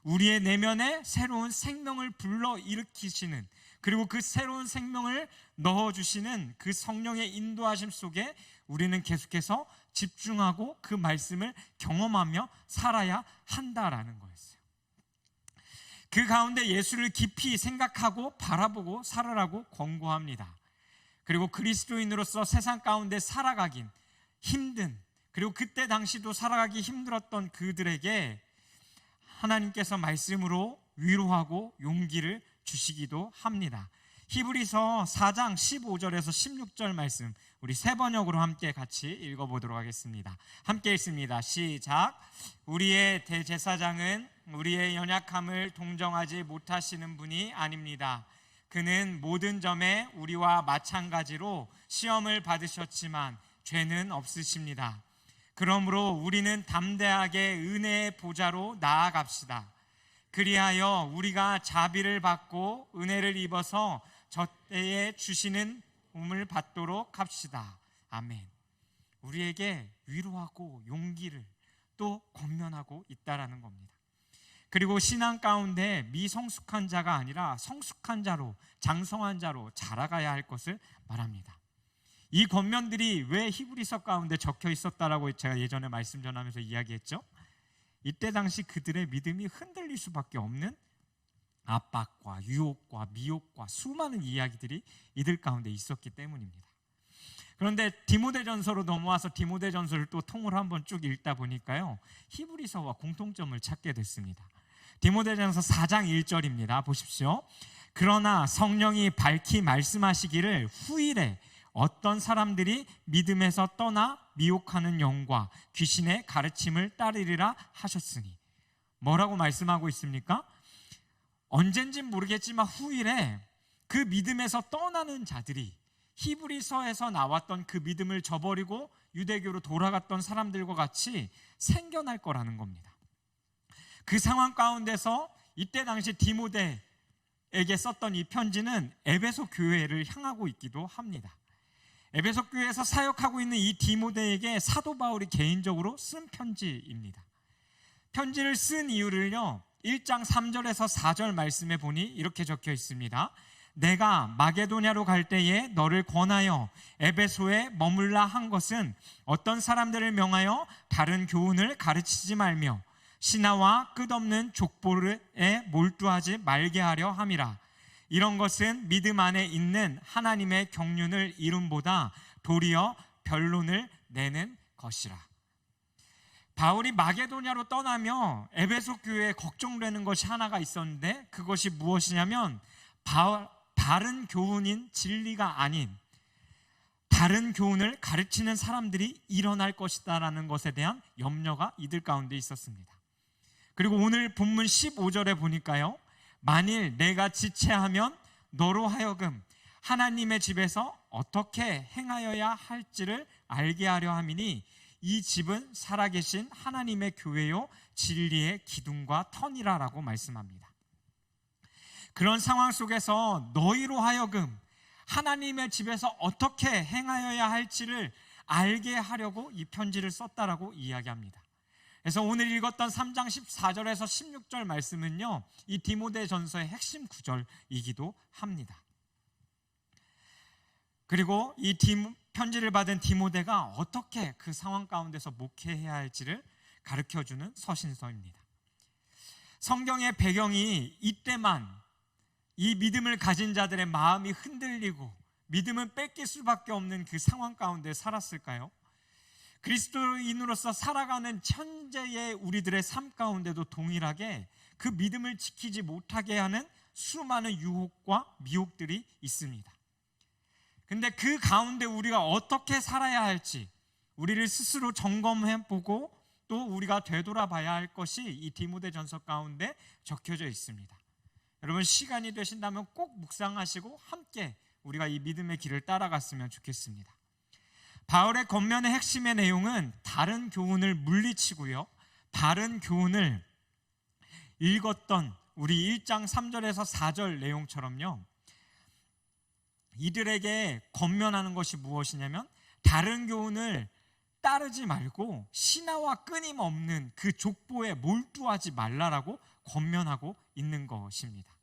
Speaker 7: 우리의 내면에 새로운 생명을 불러일으키시는, 그리고 그 새로운 생명을 넣어주시는 그 성령의 인도하심 속에 우리는 계속해서 집중하고 그 말씀을 경험하며 살아야 한다라는 거였어요. 그 가운데 예수를 깊이 생각하고 바라보고 살아라고 권고합니다. 그리고 그리스도인으로서 세상 가운데 살아가긴 힘든, 그리고 그때 당시도 살아가기 힘들었던 그들에게 하나님께서 말씀으로 위로하고 용기를 주시기도 합니다. 히브리서 4장 15절에서 16절 말씀, 우리 세 번역으로 함께 같이 읽어보도록 하겠습니다. 함께 읽습니다. 시작. 우리의 대제사장은 우리의 연약함을 동정하지 못하시는 분이 아닙니다. 그는 모든 점에 우리와 마찬가지로 시험을 받으셨지만 죄는 없으십니다. 그러므로 우리는 담대하게 은혜의 보좌로 나아갑시다. 그리하여 우리가 자비를 받고 은혜를 입어서 저때에 주시는 도움을 받도록 합시다. 아멘. 우리에게 위로하고 용기를 또 권면하고 있다라는 겁니다. 그리고 신앙 가운데 미성숙한 자가 아니라 성숙한 자로, 장성한 자로 자라가야 할 것을 말합니다. 이 권면들이 왜 히브리서 가운데 적혀 있었다라고 제가 예전에 말씀 전하면서 이야기했죠. 이때 당시 그들의 믿음이 흔들릴 수밖에 없는 압박과 유혹과 미혹과 수많은 이야기들이 이들 가운데 있었기 때문입니다. 그런데 디모데전서로 넘어와서 디모데전서를 또 통으로 한번 쭉 읽다 보니까요, 히브리서와 공통점을 찾게 됐습니다. 디모데전서 4장 1절입니다. 보십시오. 그러나 성령이 밝히 말씀하시기를 후일에 어떤 사람들이 믿음에서 떠나 미혹하는 영과 귀신의 가르침을 따르리라 하셨으니. 뭐라고 말씀하고 있습니까? 언젠진 모르겠지만 후일에 그 믿음에서 떠나는 자들이 히브리서에서 나왔던 그 믿음을 저버리고 유대교로 돌아갔던 사람들과 같이 생겨날 거라는 겁니다. 그 상황 가운데서 이때 당시 디모데에게 썼던 이 편지는 에베소 교회를 향하고 있기도 합니다. 에베소 교회에서 사역하고 있는 이 디모데에게 사도 바울이 개인적으로 쓴 편지입니다. 편지를 쓴 이유를요, 1장 3절에서 4절 말씀에 보니 이렇게 적혀 있습니다. 내가 마게도냐로 갈 때에 너를 권하여 에베소에 머물라 한 것은 어떤 사람들을 명하여 다른 교훈을 가르치지 말며 신하와 끝없는 족보에 몰두하지 말게 하려 함이라. 이런 것은 믿음 안에 있는 하나님의 경륜을 이름보다 도리어 변론을 내는 것이라. 바울이 마게도냐로 떠나며 에베소 교회에 걱정되는 것이 하나가 있었는데, 그것이 무엇이냐면 다른 교훈인 진리가 아닌 다른 교훈을 가르치는 사람들이 일어날 것이다라는 것에 대한 염려가 이들 가운데 있었습니다. 그리고 오늘 본문 15절에 보니까요, 만일 내가 지체하면 너로 하여금 하나님의 집에서 어떻게 행하여야 할지를 알게 하려 함이니 이 집은 살아계신 하나님의 교회요 진리의 기둥과 터니라라고 말씀합니다. 그런 상황 속에서 너희로 하여금 하나님의 집에서 어떻게 행하여야 할지를 알게 하려고 이 편지를 썼다라고 이야기합니다. 그래서 오늘 읽었던 3장 14절에서 16절 말씀은요, 이 디모데전서의 핵심 구절이기도 합니다. 그리고 이 편지를 받은 디모데가 어떻게 그 상황 가운데서 목회해야 할지를 가르쳐주는 서신서입니다. 성경의 배경이 이때만 이 믿음을 가진 자들의 마음이 흔들리고 믿음은 뺏길 수밖에 없는 그 상황 가운데 살았을까요? 그리스도인으로서 살아가는 현재의 우리들의 삶 가운데도 동일하게 그 믿음을 지키지 못하게 하는 수많은 유혹과 미혹들이 있습니다. 근데 그 가운데 우리가 어떻게 살아야 할지 우리를 스스로 점검해보고 또 우리가 되돌아봐야 할 것이 이 디모데전서 가운데 적혀져 있습니다. 여러분, 시간이 되신다면 꼭 묵상하시고 함께 우리가 이 믿음의 길을 따라갔으면 좋겠습니다. 바울의 권면의 핵심의 내용은 다른 교훈을 물리치고요, 바른 교훈을 읽었던 우리 1장 3절에서 4절 내용처럼요, 이들에게 권면하는 것이 무엇이냐면 다른 교훈을 따르지 말고 신하와 끊임없는 그 족보에 몰두하지 말라라고 권면하고 있는 것입니다.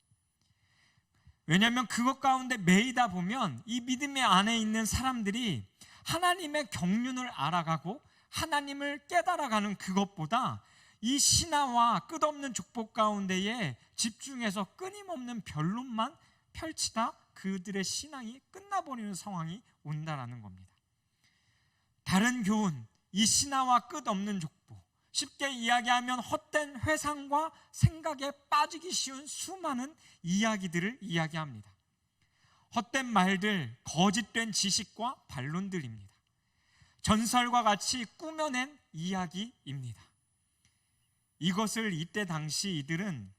Speaker 7: 왜냐하면 그것 가운데 매이다 보면 이 믿음의 안에 있는 사람들이 하나님의 경륜을 알아가고 하나님을 깨달아가는 그것보다 이 신하와 끝없는 족보 가운데에 집중해서 끊임없는 변론만 펼치다 그들의 신앙이 끝나버리는 상황이 온다라는 겁니다. 다른 교훈, 이 신하와 끝없는 족보, 쉽게 이야기하면 헛된 회상과 생각에 빠지기 쉬운 수많은 이야기들을 이야기합니다. 헛된 말들, 거짓된 지식과 반론들입니다. 전설과 같이 꾸며낸 이야기입니다. 이것을 이때 당시 이들은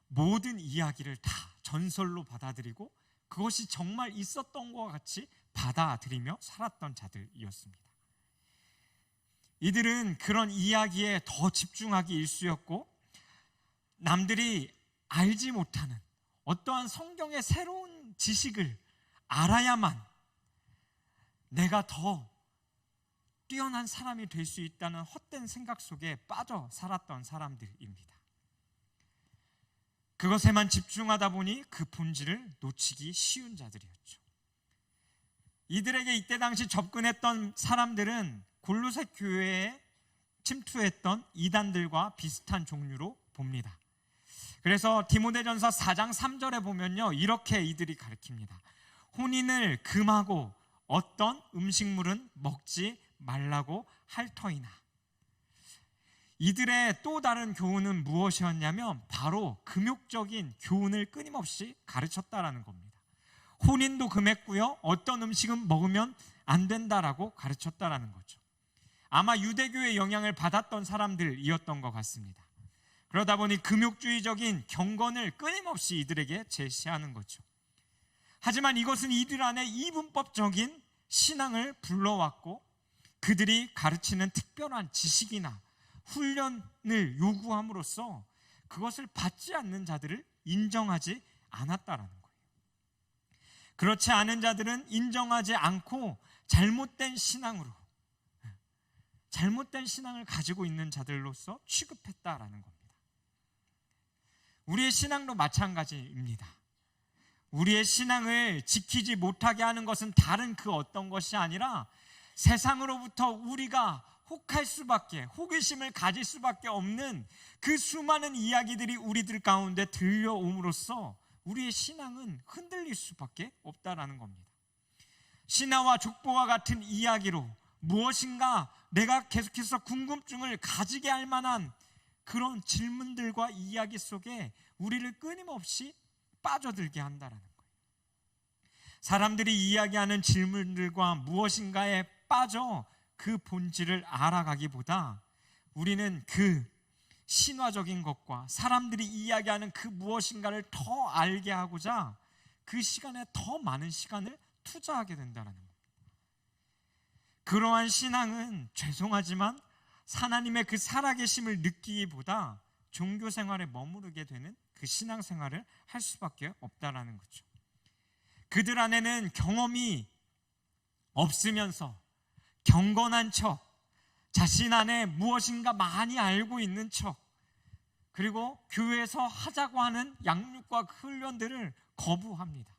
Speaker 7: 모든 이야기를 다 전설로 받아들이고 그것이 정말 있었던 것과 같이 받아들이며 살았던 자들이었습니다. 이들은 그런 이야기에 더 집중하기 일쑤였고 남들이 알지 못하는 어떠한 성경의 새로운 지식을 알아야만 내가 더 뛰어난 사람이 될 수 있다는 헛된 생각 속에 빠져 살았던 사람들입니다. 그것에만 집중하다 보니 그 본질을 놓치기 쉬운 자들이었죠. 이들에게 이때 당시 접근했던 사람들은 골로새 교회에 침투했던 이단들과 비슷한 종류로 봅니다. 그래서 디모데전서 4장 3절에 보면요, 이렇게 이들이 가르칩니다. 혼인을 금하고 어떤 음식물은 먹지 말라고 할 터이나. 이들의 또 다른 교훈은 무엇이었냐면 바로 금욕적인 교훈을 끊임없이 가르쳤다라는 겁니다. 혼인도 금했고요, 어떤 음식은 먹으면 안 된다라고 가르쳤다라는 거죠. 아마 유대교의 영향을 받았던 사람들이었던 것 같습니다. 그러다 보니 금욕주의적인 경건을 끊임없이 이들에게 제시하는 거죠. 하지만 이것은 이들 안에 이분법적인 신앙을 불러왔고 그들이 가르치는 특별한 지식이나 훈련을 요구함으로써 그것을 받지 않는 자들을 인정하지 않았다라는 거예요. 그렇지 않은 자들은 인정하지 않고 잘못된 신앙을 가지고 있는 자들로서 취급했다라는 겁니다. 우리의 신앙도 마찬가지입니다. 우리의 신앙을 지키지 못하게 하는 것은 다른 그 어떤 것이 아니라 세상으로부터 우리가 혹할 수밖에, 호기심을 가질 수밖에 없는 그 수많은 이야기들이 우리들 가운데 들려옴으로써 우리의 신앙은 흔들릴 수밖에 없다라는 겁니다. 신하와 족보와 같은 이야기로 무엇인가 내가 계속해서 궁금증을 가지게 할 만한 그런 질문들과 이야기 속에 우리를 끊임없이 빠져들게 한다라는 거예요. 사람들이 이야기하는 질문들과 무엇인가에 빠져 그 본질을 알아가기보다 우리는 그 신화적인 것과 사람들이 이야기하는 그 무엇인가를 더 알게 하고자 그 시간에 더 많은 시간을 투자하게 된다는 겁니다. 그러한 신앙은 죄송하지만 하나님의 그 살아계심을 느끼기보다 종교 생활에 머무르게 되는 그 신앙 생활을 할 수밖에 없다라는 거죠. 그들 안에는 경험이 없으면서 경건한 척, 자신 안에 무엇인가 많이 알고 있는 척, 그리고 교회에서 하자고 하는 양육과 훈련들을 거부합니다.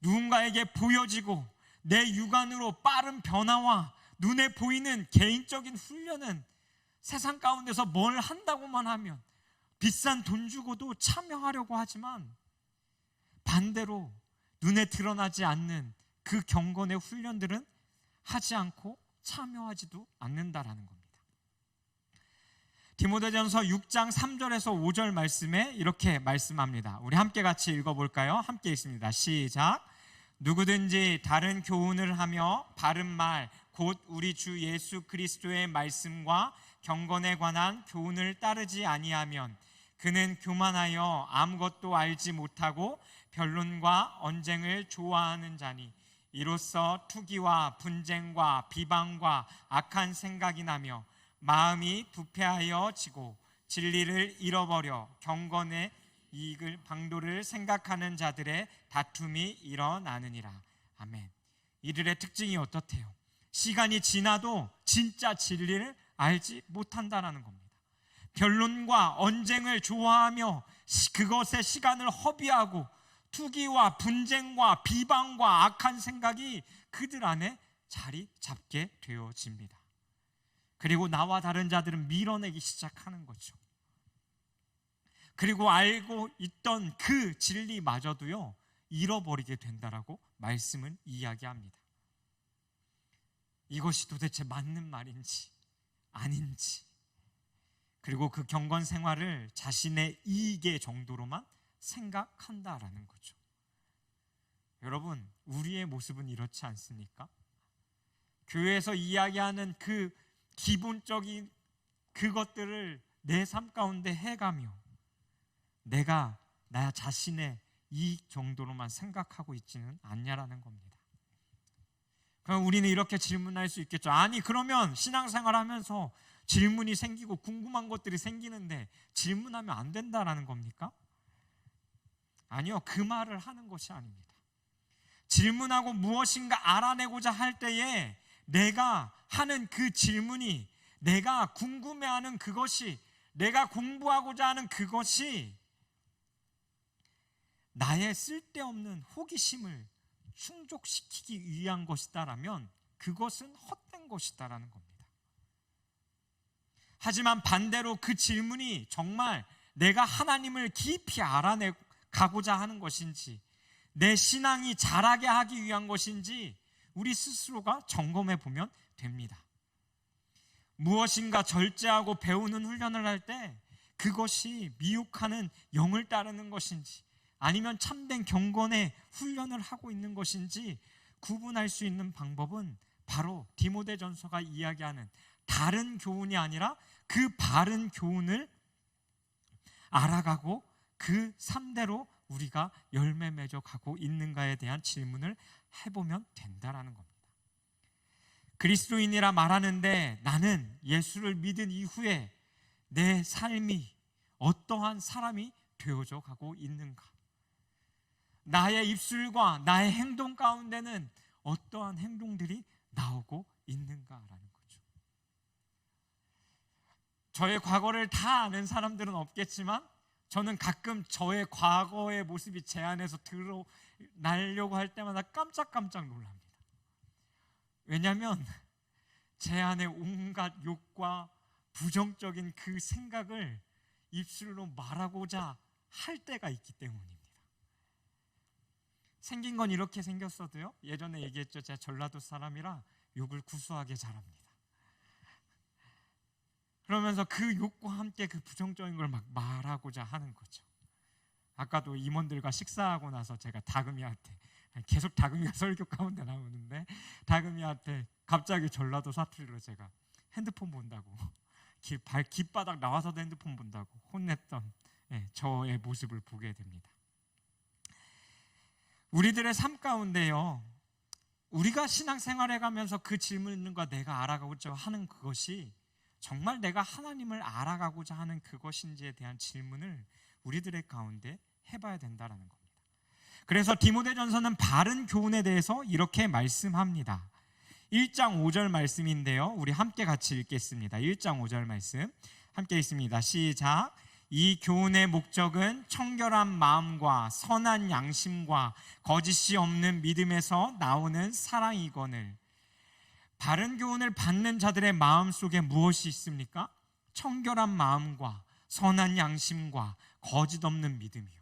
Speaker 7: 누군가에게 보여지고 내 육안으로 빠른 변화와 눈에 보이는 개인적인 훈련은 세상 가운데서 뭘 한다고만 하면 비싼 돈 주고도 참여하려고 하지만 반대로 눈에 드러나지 않는 그 경건의 훈련들은 하지 않고 참여하지도 않는다라는 겁니다. 디모데전서 6장 3절에서 5절 말씀에 이렇게 말씀합니다. 우리 함께 같이 읽어볼까요? 함께 읽습니다. 시작. 누구든지 다른 교훈을 하며 바른 말 곧 우리 주 예수 그리스도의 말씀과 경건에 관한 교훈을 따르지 아니하면 그는 교만하여 아무것도 알지 못하고 변론과 언쟁을 좋아하는 자니 이로써 투기와 분쟁과 비방과 악한 생각이 나며 마음이 부패하여 지고 진리를 잃어버려 경건의 이익을 방도를 생각하는 자들의 다툼이 일어나느니라. 아멘. 이들의 특징이 어떻대요? 시간이 지나도 진짜 진리를 알지 못한다라는 겁니다. 변론과 언쟁을 좋아하며 그것에 시간을 허비하고 투기와 분쟁과 비방과 악한 생각이 그들 안에 자리 잡게 되어집니다. 그리고 나와 다른 자들은 밀어내기 시작하는 거죠. 그리고 알고 있던 그 진리마저도요 잃어버리게 된다라고 말씀은 이야기합니다. 이것이 도대체 맞는 말인지 아닌지, 그리고 그 경건 생활을 자신의 이익의 정도로만 생각한다라는 거죠. 여러분, 우리의 모습은 이렇지 않습니까? 교회에서 이야기하는 그 기본적인 그것들을 내 삶 가운데 해가며 내가 나 자신의 이익 정도로만 생각하고 있지는 않냐라는 겁니다. 그럼 우리는 이렇게 질문할 수 있겠죠. 아니, 그러면 신앙생활 하면서 질문이 생기고 궁금한 것들이 생기는데 질문하면 안 된다라는 겁니까? 아니요, 그 말을 하는 것이 아닙니다. 질문하고 무엇인가 알아내고자 할 때에 내가 하는 그 질문이, 내가 궁금해하는 그것이, 내가 공부하고자 하는 그것이 나의 쓸데없는 호기심을 충족시키기 위한 것이다라면 그것은 헛된 것이다라는 겁니다. 하지만 반대로 그 질문이 정말 내가 하나님을 깊이 알아내가고자 하는 것인지, 내 신앙이 자라게 하기 위한 것인지 우리 스스로가 점검해 보면 됩니다. 무엇인가 절제하고 배우는 훈련을 할 때 그것이 미혹하는 영을 따르는 것인지 아니면 참된 경건의 훈련을 하고 있는 것인지 구분할 수 있는 방법은 바로 디모데전서가 이야기하는 다른 교훈이 아니라 그 바른 교훈을 알아가고 그 삶대로 우리가 열매 맺어 가고 있는가에 대한 질문을 해보면 된다라는 겁니다. 그리스도인이라 말하는데 나는 예수를 믿은 이후에 내 삶이 어떠한 사람이 되어져 가고 있는가? 나의 입술과 나의 행동 가운데는 어떠한 행동들이 나오고 있는가라는 거죠. 저의 과거를 다 아는 사람들은 없겠지만 저는 가끔 저의 과거의 모습이 제 안에서 드러나려고 할 때마다 깜짝깜짝 놀랍니다. 왜냐하면 제 안에 온갖 욕과 부정적인 그 생각을 입술로 말하고자 할 때가 있기 때문입니다. 생긴 건 이렇게 생겼어도요, 예전에 얘기했죠. 제가 전라도 사람이라 욕을 구수하게 잘합니다. 그러면서 그 욕과 함께 그 부정적인 걸 막 말하고자 하는 거죠. 아까도 임원들과 식사하고 나서 제가 다금이한테, 계속 다금이가 설교 가운데 나오는데 다금이한테 갑자기 전라도 사투리로 제가 핸드폰 본다고, 길바닥 나와서도 핸드폰 본다고 혼냈던 저의 모습을 보게 됩니다. 우리들의 삶 가운데요, 우리가 신앙생활해 가면서 그 질문과 내가 알아가고자 하는 그것이 정말 내가 하나님을 알아가고자 하는 그것인지에 대한 질문을 우리들의 가운데 해봐야 된다는 겁니다. 그래서 디모데전서는 바른 교훈에 대해서 이렇게 말씀합니다. 1장 5절 말씀인데요, 우리 함께 같이 읽겠습니다. 1장 5절 말씀 함께 읽습니다. 시작. 이 교훈의 목적은 청결한 마음과 선한 양심과 거짓이 없는 믿음에서 나오는 사랑이거늘. 바른 교훈을 받는 자들의 마음 속에 무엇이 있습니까? 청결한 마음과 선한 양심과 거짓 없는 믿음이요.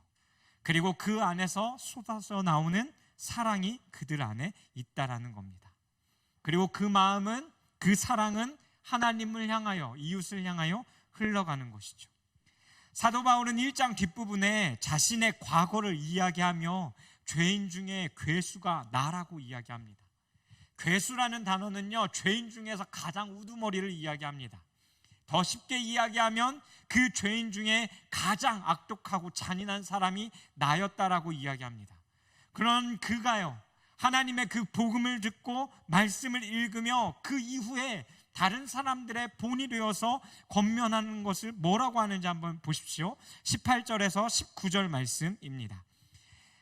Speaker 7: 그리고 그 안에서 쏟아져 나오는 사랑이 그들 안에 있다라는 겁니다. 그리고 그 마음은, 그 사랑은 하나님을 향하여, 이웃을 향하여 흘러가는 것이죠. 사도 바울은 1장 뒷부분에 자신의 과거를 이야기하며 죄인 중에 괴수가 나라고 이야기합니다. 괴수라는 단어는요, 죄인 중에서 가장 우두머리를 이야기합니다. 더 쉽게 이야기하면 그 죄인 중에 가장 악독하고 잔인한 사람이 나였다라고 이야기합니다. 그런 그가요, 하나님의 그 복음을 듣고 말씀을 읽으며 그 이후에 다른 사람들의 본이 되어서 권면하는 것을 뭐라고 하는지 한번 보십시오. 18절에서 19절 말씀입니다.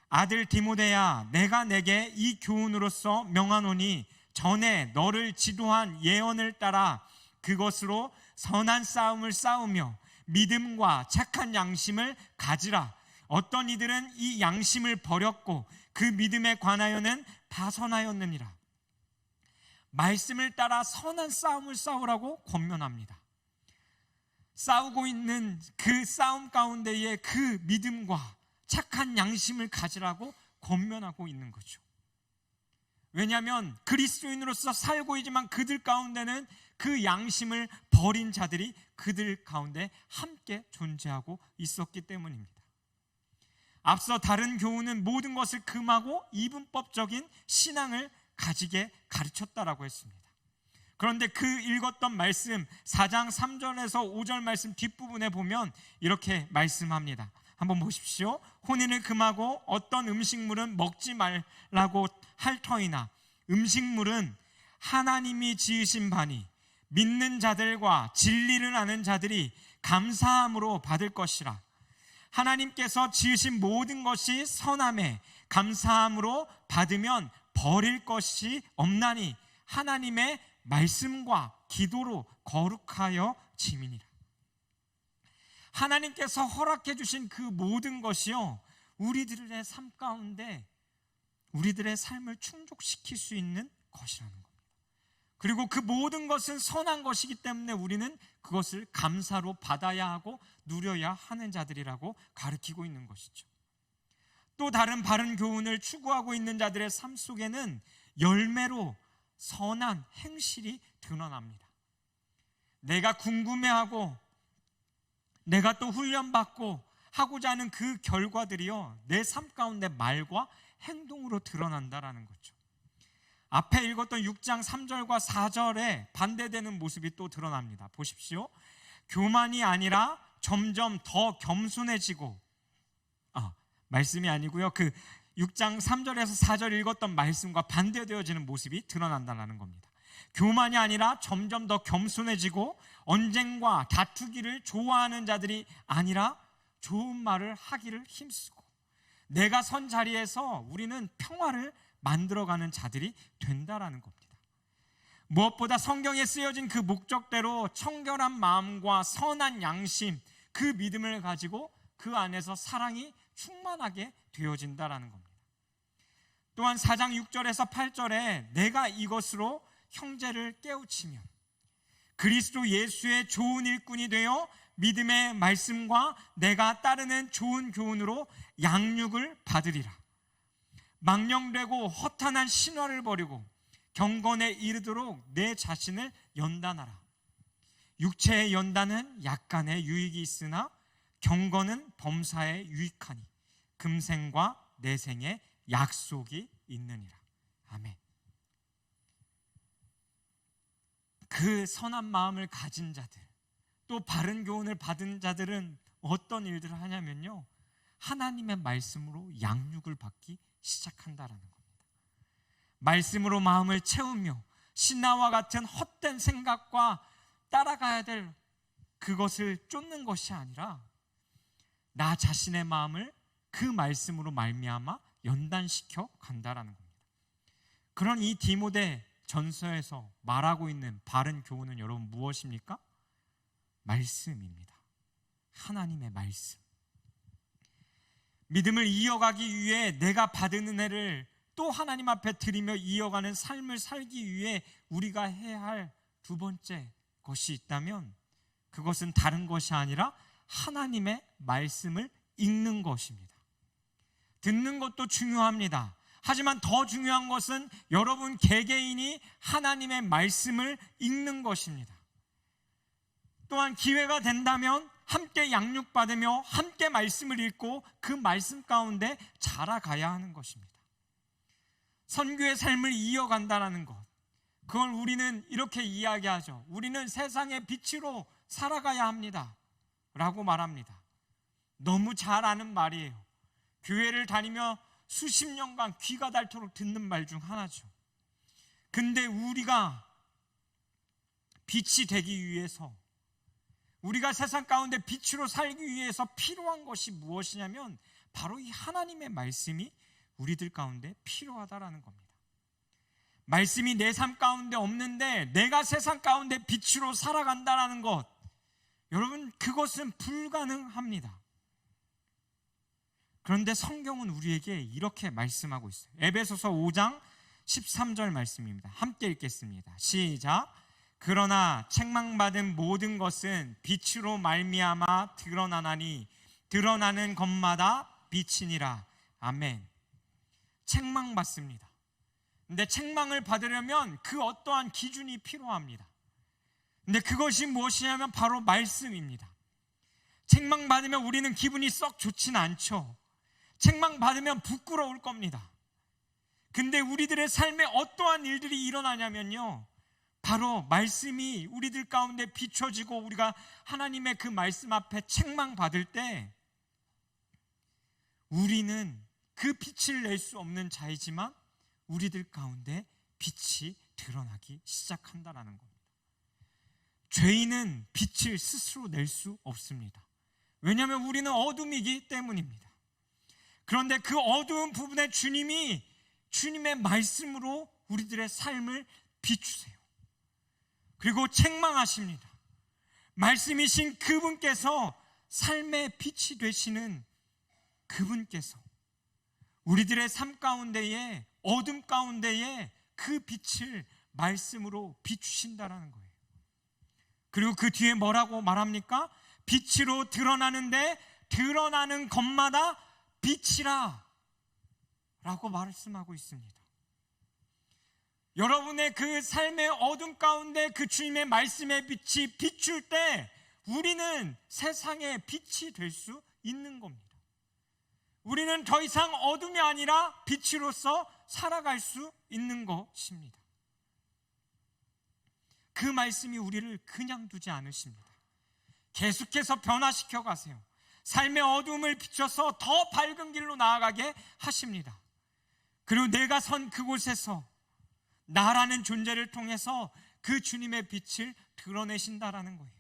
Speaker 7: 아들 디모데야, 내가 내게 이 교훈으로서 명하노니 전에 너를 지도한 예언을 따라 그것으로 선한 싸움을 싸우며 믿음과 착한 양심을 가지라. 어떤 이들은 이 양심을 버렸고 그 믿음에 관하여는 파선하였느니라. 말씀을 따라 선한 싸움을 싸우라고 권면합니다. 싸우고 있는 그 싸움 가운데에 그 믿음과 착한 양심을 가지라고 권면하고 있는 거죠. 왜냐하면 그리스도인으로서 살고 있지만 그들 가운데는 그 양심을 버린 자들이 그들 가운데 함께 존재하고 있었기 때문입니다. 앞서 다른 교훈은 모든 것을 금하고 이분법적인 신앙을 가지게 가르쳤다라고 했습니다. 그런데 그 읽었던 말씀 4장 3절에서 5절 말씀 뒷부분에 보면 이렇게 말씀합니다. 한번 보십시오. 혼인을 금하고 어떤 음식물은 먹지 말라고 할 터이나 음식물은 하나님이 지으신 바니 믿는 자들과 진리를 아는 자들이 감사함으로 받을 것이라. 하나님께서 지으신 모든 것이 선함에 감사함으로 받으면 버릴 것이 없나니 하나님의 말씀과 기도로 거룩하여 지민이라. 하나님께서 허락해 주신 그 모든 것이요, 우리들의 삶 가운데 우리들의 삶을 충족시킬 수 있는 것이라는 겁니다. 그리고 그 모든 것은 선한 것이기 때문에 우리는 그것을 감사로 받아야 하고 누려야 하는 자들이라고 가르치고 있는 것이죠. 또 다른 바른 교훈을 추구하고 있는 자들의 삶 속에는 열매로 선한 행실이 드러납니다. 내가 궁금해하고 내가 또 훈련받고 하고자 하는 그 결과들이요, 내 삶 가운데 말과 행동으로 드러난다라는 거죠. 앞에 읽었던 6장 3절과 4절에 반대되는 모습이 또 드러납니다. 보십시오. 교만이 아니라 점점 더 겸손해지고, 말씀이 아니고요, 그 6장 3절에서 4절 읽었던 말씀과 반대되어지는 모습이 드러난다는 겁니다. 교만이 아니라 점점 더 겸손해지고 언쟁과 다투기를 좋아하는 자들이 아니라 좋은 말을 하기를 힘쓰고 내가 선 자리에서 우리는 평화를 만들어가는 자들이 된다라는 겁니다. 무엇보다 성경에 쓰여진 그 목적대로 청결한 마음과 선한 양심, 그 믿음을 가지고 그 안에서 사랑이 충만하게 되어진다라는 겁니다. 또한 4장 6절에서 8절에 내가 이것으로 형제를 깨우치면 그리스도 예수의 좋은 일꾼이 되어 믿음의 말씀과 내가 따르는 좋은 교훈으로 양육을 받으리라. 망령되고 허탄한 신화를 버리고 경건에 이르도록 내 자신을 연단하라. 육체의 연단은 약간의 유익이 있으나 경건은 범사에 유익하니 금생과 내생에 약속이 있느니라. 아멘. 그 선한 마음을 가진 자들, 또 바른 교훈을 받은 자들은 어떤 일들을 하냐면요, 하나님의 말씀으로 양육을 받기 시작한다라는 겁니다. 말씀으로 마음을 채우며 신나와 같은 헛된 생각과 따라가야 될 그것을 쫓는 것이 아니라 나 자신의 마음을 그 말씀으로 말미암아 연단시켜 간다라는 겁니다. 그런 이 디모데 전서에서 말하고 있는 바른 교훈은 여러분 무엇입니까? 말씀입니다. 하나님의 말씀. 믿음을 이어가기 위해 내가 받은 은혜를 또 하나님 앞에 드리며 이어가는 삶을 살기 위해 우리가 해야 할 두 번째 것이 있다면 그것은 다른 것이 아니라 하나님의 말씀을 읽는 것입니다. 듣는 것도 중요합니다. 하지만 더 중요한 것은 여러분 개개인이 하나님의 말씀을 읽는 것입니다. 또한 기회가 된다면 함께 양육받으며 함께 말씀을 읽고 그 말씀 가운데 자라가야 하는 것입니다. 선교의 삶을 이어간다는 것, 그걸 우리는 이렇게 이야기하죠. 우리는 세상의 빛으로 살아가야 합니다 라고 말합니다. 너무 잘 아는 말이에요. 교회를 다니며 수십 년간 귀가 닳도록 듣는 말 중 하나죠. 근데 우리가 빛이 되기 위해서, 우리가 세상 가운데 빛으로 살기 위해서 필요한 것이 무엇이냐면 바로 이 하나님의 말씀이 우리들 가운데 필요하다라는 겁니다. 말씀이 내 삶 가운데 없는데 내가 세상 가운데 빛으로 살아간다라는 것, 여러분, 그것은 불가능합니다. 그런데 성경은 우리에게 이렇게 말씀하고 있어요. 에베소서 5장 13절 말씀입니다. 함께 읽겠습니다. 시작. 그러나 책망받은 모든 것은 빛으로 말미암아 드러나나니 드러나는 것마다 빛이니라. 아멘. 책망받습니다. 근데 책망을 받으려면 그 어떠한 기준이 필요합니다. 근데 그것이 무엇이냐면 바로 말씀입니다. 책망받으면 우리는 기분이 썩 좋지는 않죠. 책망받으면 부끄러울 겁니다. 근데 우리들의 삶에 어떠한 일들이 일어나냐면요, 바로 말씀이 우리들 가운데 비춰지고 우리가 하나님의 그 말씀 앞에 책망받을 때 우리는 그 빛을 낼 수 없는 자이지만 우리들 가운데 빛이 드러나기 시작한다는 겁니다. 죄인은 빛을 스스로 낼 수 없습니다. 왜냐하면 우리는 어둠이기 때문입니다. 그런데 그 어두운 부분에 주님이 주님의 말씀으로 우리들의 삶을 비추세요. 그리고 책망하십니다. 말씀이신 그분께서 삶의 빛이 되시는 그분께서 우리들의 삶 가운데에, 어둠 가운데에 그 빛을 말씀으로 비추신다라는 거예요. 그리고 그 뒤에 뭐라고 말합니까? 빛으로 드러나는데 드러나는 것마다 빛이라 라고 말씀하고 있습니다. 여러분의 그 삶의 어둠 가운데 그 주님의 말씀의 빛이 비출 때 우리는 세상의 빛이 될 수 있는 겁니다. 우리는 더 이상 어둠이 아니라 빛으로서 살아갈 수 있는 것입니다. 그 말씀이 우리를 그냥 두지 않으십니다. 계속해서 변화시켜 가세요. 삶의 어둠을 비춰서 더 밝은 길로 나아가게 하십니다. 그리고 내가 선 그곳에서 나라는 존재를 통해서 그 주님의 빛을 드러내신다라는 거예요.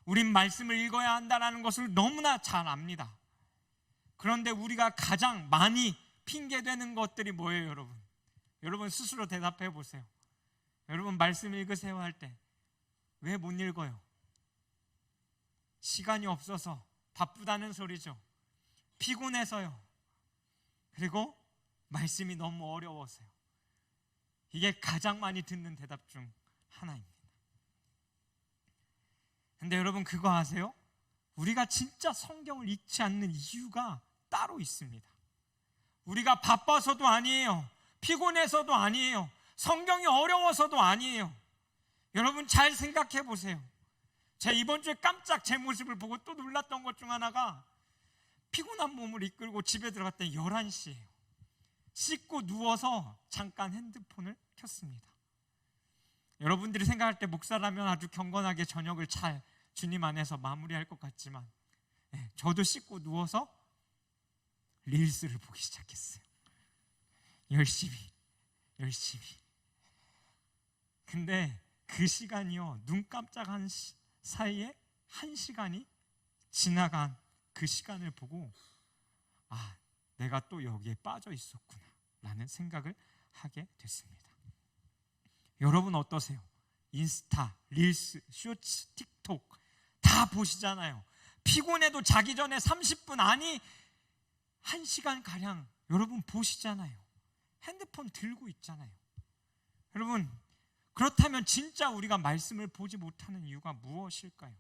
Speaker 7: 우린 말씀을 읽어야 한다는 것을 너무나 잘 압니다. 그런데 우리가 가장 많이 핑계대는 것들이 뭐예요, 여러분? 여러분 스스로 대답해 보세요. 여러분 말씀 읽으세요 할 때 왜 못 읽어요? 시간이 없어서, 바쁘다는 소리죠. 피곤해서요. 그리고 말씀이 너무 어려워서요. 이게 가장 많이 듣는 대답 중 하나입니다. 근데 여러분 그거 아세요? 우리가 진짜 성경을 읽지 않는 이유가 따로 있습니다. 우리가 바빠서도 아니에요. 피곤해서도 아니에요. 성경이 어려워서도 아니에요. 여러분 잘 생각해 보세요. 제가 이번 주에 깜짝 제 모습을 보고 또 놀랐던 것 중 하나가, 피곤한 몸을 이끌고 집에 들어갔더니 11시예요. 씻고 누워서 잠깐 핸드폰을 켰습니다. 여러분들이 생각할 때 목사라면 아주 경건하게 저녁을 잘 주님 안에서 마무리할 것 같지만, 저도 씻고 누워서 릴스를 보기 시작했어요. 열심히. 근데 그 시간이요, 눈 깜짝한 사이에 1시간이 지나간 그 시간을 보고, 아, 내가 또 여기에 빠져 있었구나 라는 생각을 하게 됐습니다. 여러분 어떠세요? 인스타, 릴스, 쇼츠, 틱톡 다 보시잖아요. 피곤해도 자기 전에 30분, 아니 1시간가량 여러분 보시잖아요. 핸드폰 들고 있잖아요. 여러분, 그렇다면 진짜 우리가 말씀을 보지 못하는 이유가 무엇일까요?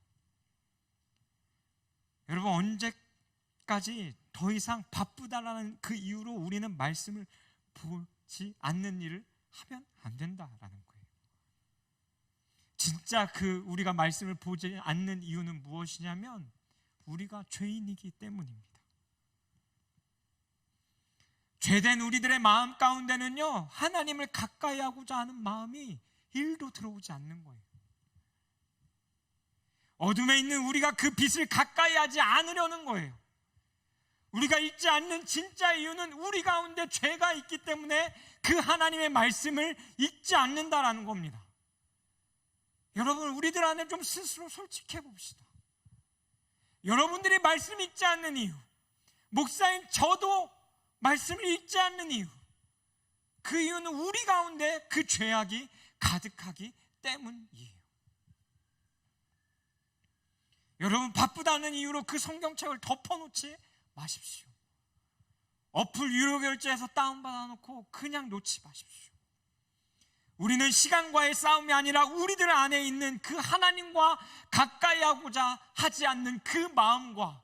Speaker 7: 여러분, 언제까지 더 이상 바쁘다라는 그 이유로 우리는 말씀을 보지 않는 일을 하면 안 된다라는 거예요. 진짜 진짜 우리가 말씀을 보지 않는 이유는 무엇이냐면 우리가 죄인이기 때문입니다. 죄된 우리들의 마음 가운데는요, 하나님을 가까이 하고자 하는 마음이 1도 들어오지 않는 거예요. 어둠에 있는 우리가 그 빛을 가까이 하지 않으려는 거예요. 우리가 읽지 않는 진짜 이유는 우리 가운데 죄가 있기 때문에 그 하나님의 말씀을 읽지 않는다라는 겁니다. 여러분, 우리들 안에 좀 스스로 솔직해 봅시다. 여러분들이 말씀 읽지 않는 이유, 목사인 저도 말씀을 읽지 않는 이유, 그 이유는 우리 가운데 그 죄악이 가득하기 때문이에요. 여러분, 바쁘다는 이유로 그 성경책을 덮어놓지 마십시오. 어플 유료 결제해서 다운받아 놓고 그냥 놓지 마십시오. 우리는 시간과의 싸움이 아니라 우리들 안에 있는 그 하나님과 가까이 하고자 하지 않는 그 마음과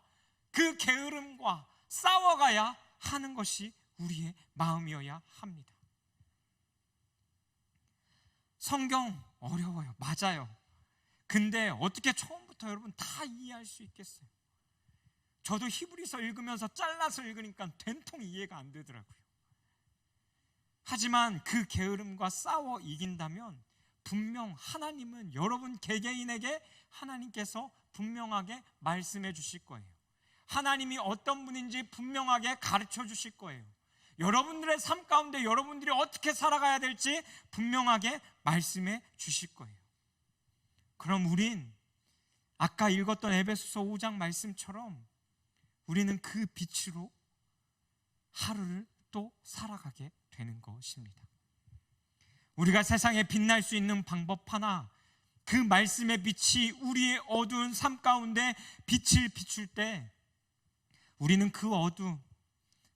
Speaker 7: 그 게으름과 싸워가야 하는 것이 우리의 마음이어야 합니다. 성경 어려워요. 맞아요. 근데 어떻게 처음부터 여러분 다 이해할 수 있겠어요? 저도 히브리서 읽으면서 잘라서 읽으니까 된통 이해가 안 되더라고요. 하지만 그 게으름과 싸워 이긴다면 분명 하나님은 여러분 개개인에게 하나님께서 분명하게 말씀해 주실 거예요. 하나님이 어떤 분인지 분명하게 가르쳐 주실 거예요. 여러분들의 삶 가운데 여러분들이 어떻게 살아가야 될지 분명하게 말씀해 주실 거예요. 그럼 우린 아까 읽었던 에베소서 5장 말씀처럼 우리는 그 빛으로 하루를 또 살아가게 되는 것입니다. 우리가 세상에 빛날 수 있는 방법 하나, 그 말씀의 빛이 우리의 어두운 삶 가운데 빛을 비출 때 우리는 그 어두움,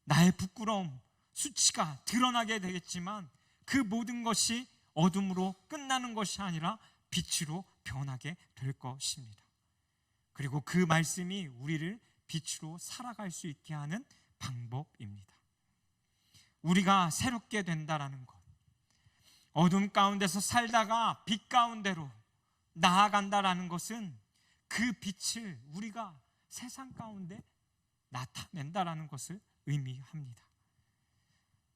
Speaker 7: 나의 부끄러움, 수치가 드러나게 되겠지만 그 모든 것이 어둠으로 끝나는 것이 아니라 빛으로 변하게 될 것입니다. 그리고 그 말씀이 우리를 빛으로 살아갈 수 있게 하는 방법입니다. 우리가 새롭게 된다라는 것, 어둠 가운데서 살다가 빛 가운데로 나아간다라는 것은 그 빛을 우리가 세상 가운데 나타낸다라는 것을 의미합니다.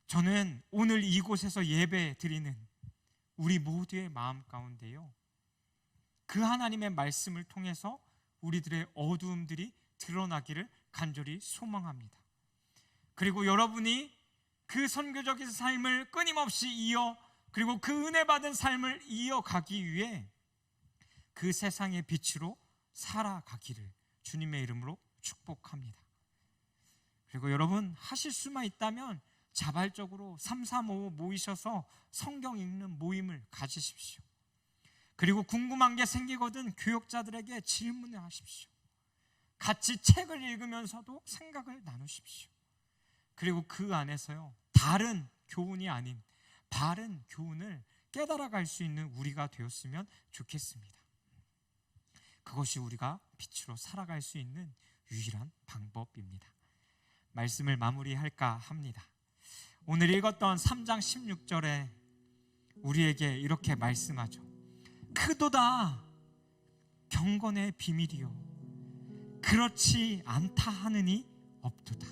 Speaker 7: 저는 오늘 이곳에서 예배 드리는 우리 모두의 마음 가운데요, 그 하나님의 말씀을 통해서 우리들의 어두움들이 드러나기를 간절히 소망합니다. 그리고 여러분이 그 선교적인 삶을 끊임없이 그리고 그 은혜 받은 삶을 이어가기 위해 그 세상의 빛으로 살아가기를 주님의 이름으로 축복합니다. 그리고 여러분, 하실 수만 있다면 자발적으로 335 모이셔서 성경 읽는 모임을 가지십시오. 그리고 궁금한 게 생기거든 교역자들에게 질문을 하십시오. 같이 책을 읽으면서도 생각을 나누십시오. 그리고 그 안에서요, 다른 교훈이 아닌 바른 교훈을 깨달아갈 수 있는 우리가 되었으면 좋겠습니다. 그것이 우리가 빛으로 살아갈 수 있는 유일한 방법입니다. 말씀을 마무리할까 합니다. 오늘 읽었던 3장 16절에 우리에게 이렇게 말씀하죠. 크도다 경건의 비밀이요 그렇지 않다 하느니 없도다.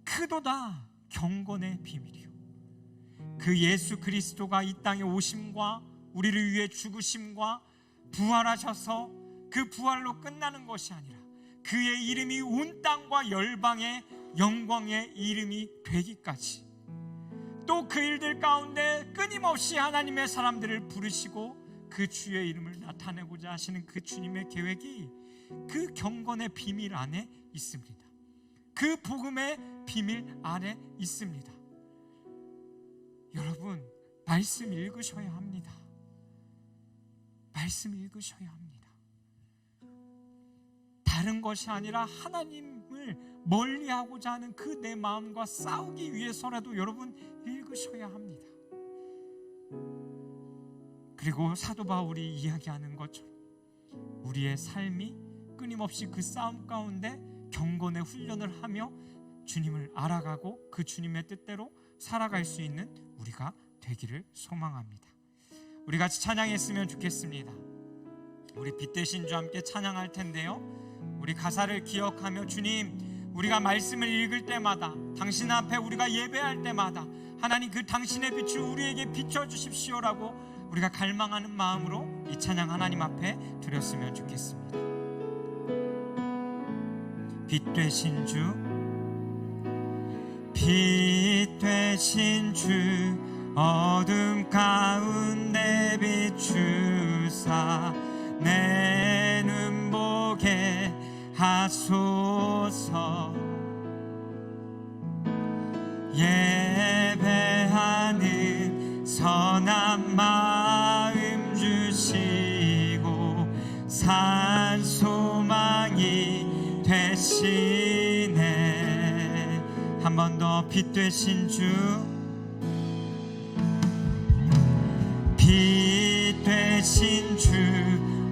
Speaker 7: 크도다 경건의 비밀이요. 그 예수 그리스도가 이 땅에 오심과 우리를 위해 죽으심과 부활하셔서 그 부활로 끝나는 것이 아니라 그의 이름이 온 땅과 열방의 영광의 이름이 되기까지, 또 그 일들 가운데 끊임없이 하나님의 사람들을 부르시고 그 주의 이름을 나타내고자 하시는 그 주님의 계획이 그 경건의 비밀 안에 있습니다. 그 복음의 비밀 안에 있습니다. 여러분, 말씀 읽으셔야 합니다. 말씀 읽으셔야 합니다. 다른 것이 아니라 하나님을 멀리하고자 하는 그 내 마음과 싸우기 위해서라도 여러분 읽으셔야 합니다. 그리고 사도 바울이 이야기하는 것처럼 우리의 삶이 끊임없이 그 싸움 가운데 경건의 훈련을 하며 주님을 알아가고 그 주님의 뜻대로 살아갈 수 있는 우리가 되기를 소망합니다. 우리 같이 찬양했으면 좋겠습니다. 우리 빛되신 주 함께 찬양할 텐데요, 우리 가사를 기억하며 주님, 우리가 말씀을 읽을 때마다, 당신 앞에 우리가 예배할 때마다 하나님 그 당신의 빛을 우리에게 비춰주십시오라고 우리가 갈망하는 마음으로 이 찬양 하나님 앞에 드렸으면 좋겠습니다. 빛 되신 주, 빛 되신 주, 어둠 가운데 비추사 내 눈 보게 하소서. 예배하는 선한 마음 주시고 산 소망이 되시네. 한 번 더. 빛 되신 주, 빛 되신 주,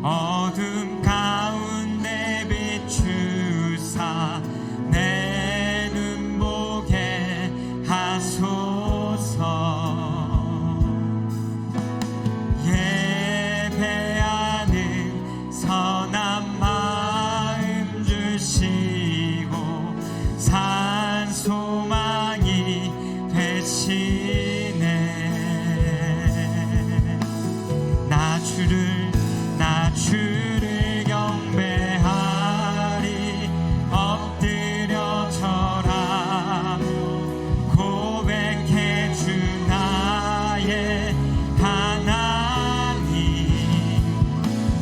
Speaker 7: 어둠 가운데 비추사 내 눈 보게 하소서. 예배하는 선한 마음 주시고 산 소망이 되시네. 나 주를 경배하리. 엎드려 절하며 고백해 주 나의 하나님.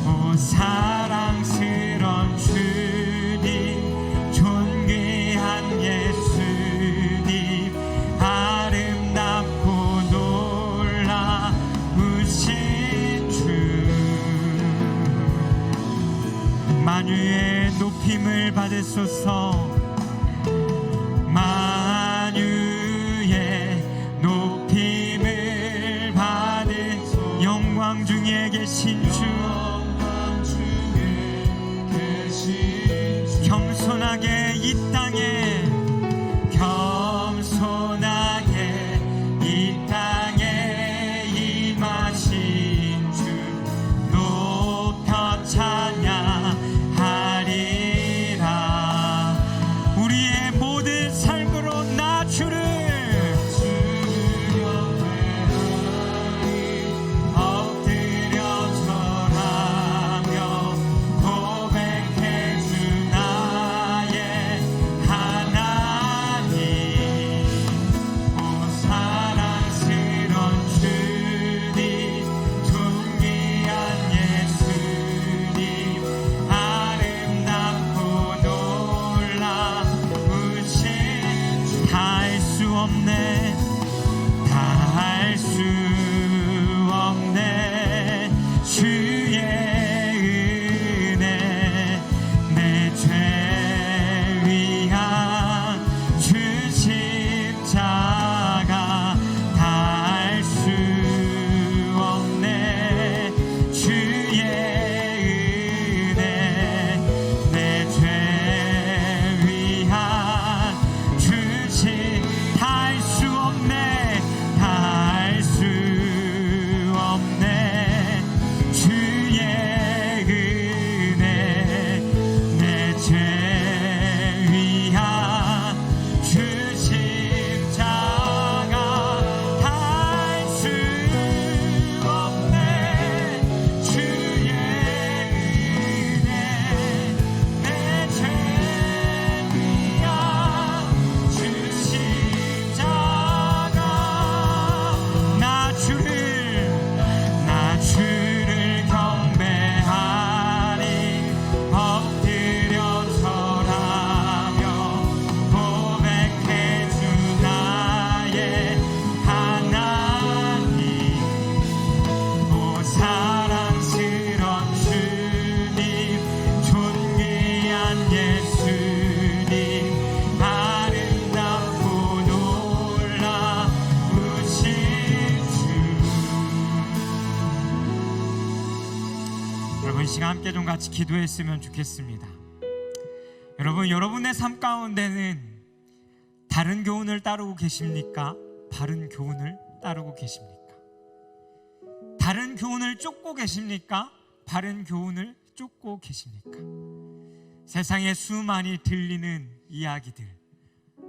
Speaker 7: 오 사랑스런 주님, 존귀한 예수님, 아름답고 놀라우신 주. 만유의 높임을 받으소서. 만유의 높임을 받으소서. 영광 중에 계신 주, 겸손하게 이 땅에, 겸손하게 이 땅에 임하신 주 높여 찬양하리라. 우리의 모든 삶으로 나 주를 엎드려 절하며 고백해 주 나의 하나님. 오 사랑스런 주님, 존귀한 예수님, 아름답고 놀라우신 주. 다 할 수 없네, 다 할 수 없네. 주의 은혜, 내 죄 위한 주 십자가. 다 할 수 없네. 주의 은혜, 내 죄 위한 주 다 할 수 없네, 다 할 수 없네. 주의 은혜, 내 죄 위한 주 십자가. 다 할 수 없네. 주의 은혜, 내 죄 위한 주 십자가. 나 주를 경배하리. 엎드려 절하며 고백해 주 나의 하나님. 오 사랑스런 주님, 존귀한 예수님, 아름답고 놀라우신 주. 여러분, 이 시간 함께 좀 같이 기도했으면 좋겠습니다. 여러분, 여러분의 삶 가운데는 다른 교훈을 따르고 계십니까? 바른 교훈을 따르고 계십니까? 다른 교훈을 쫓고 계십니까? 바른 교훈을 쫓고 계십니까? 세상에 수많이 들리는 이야기들,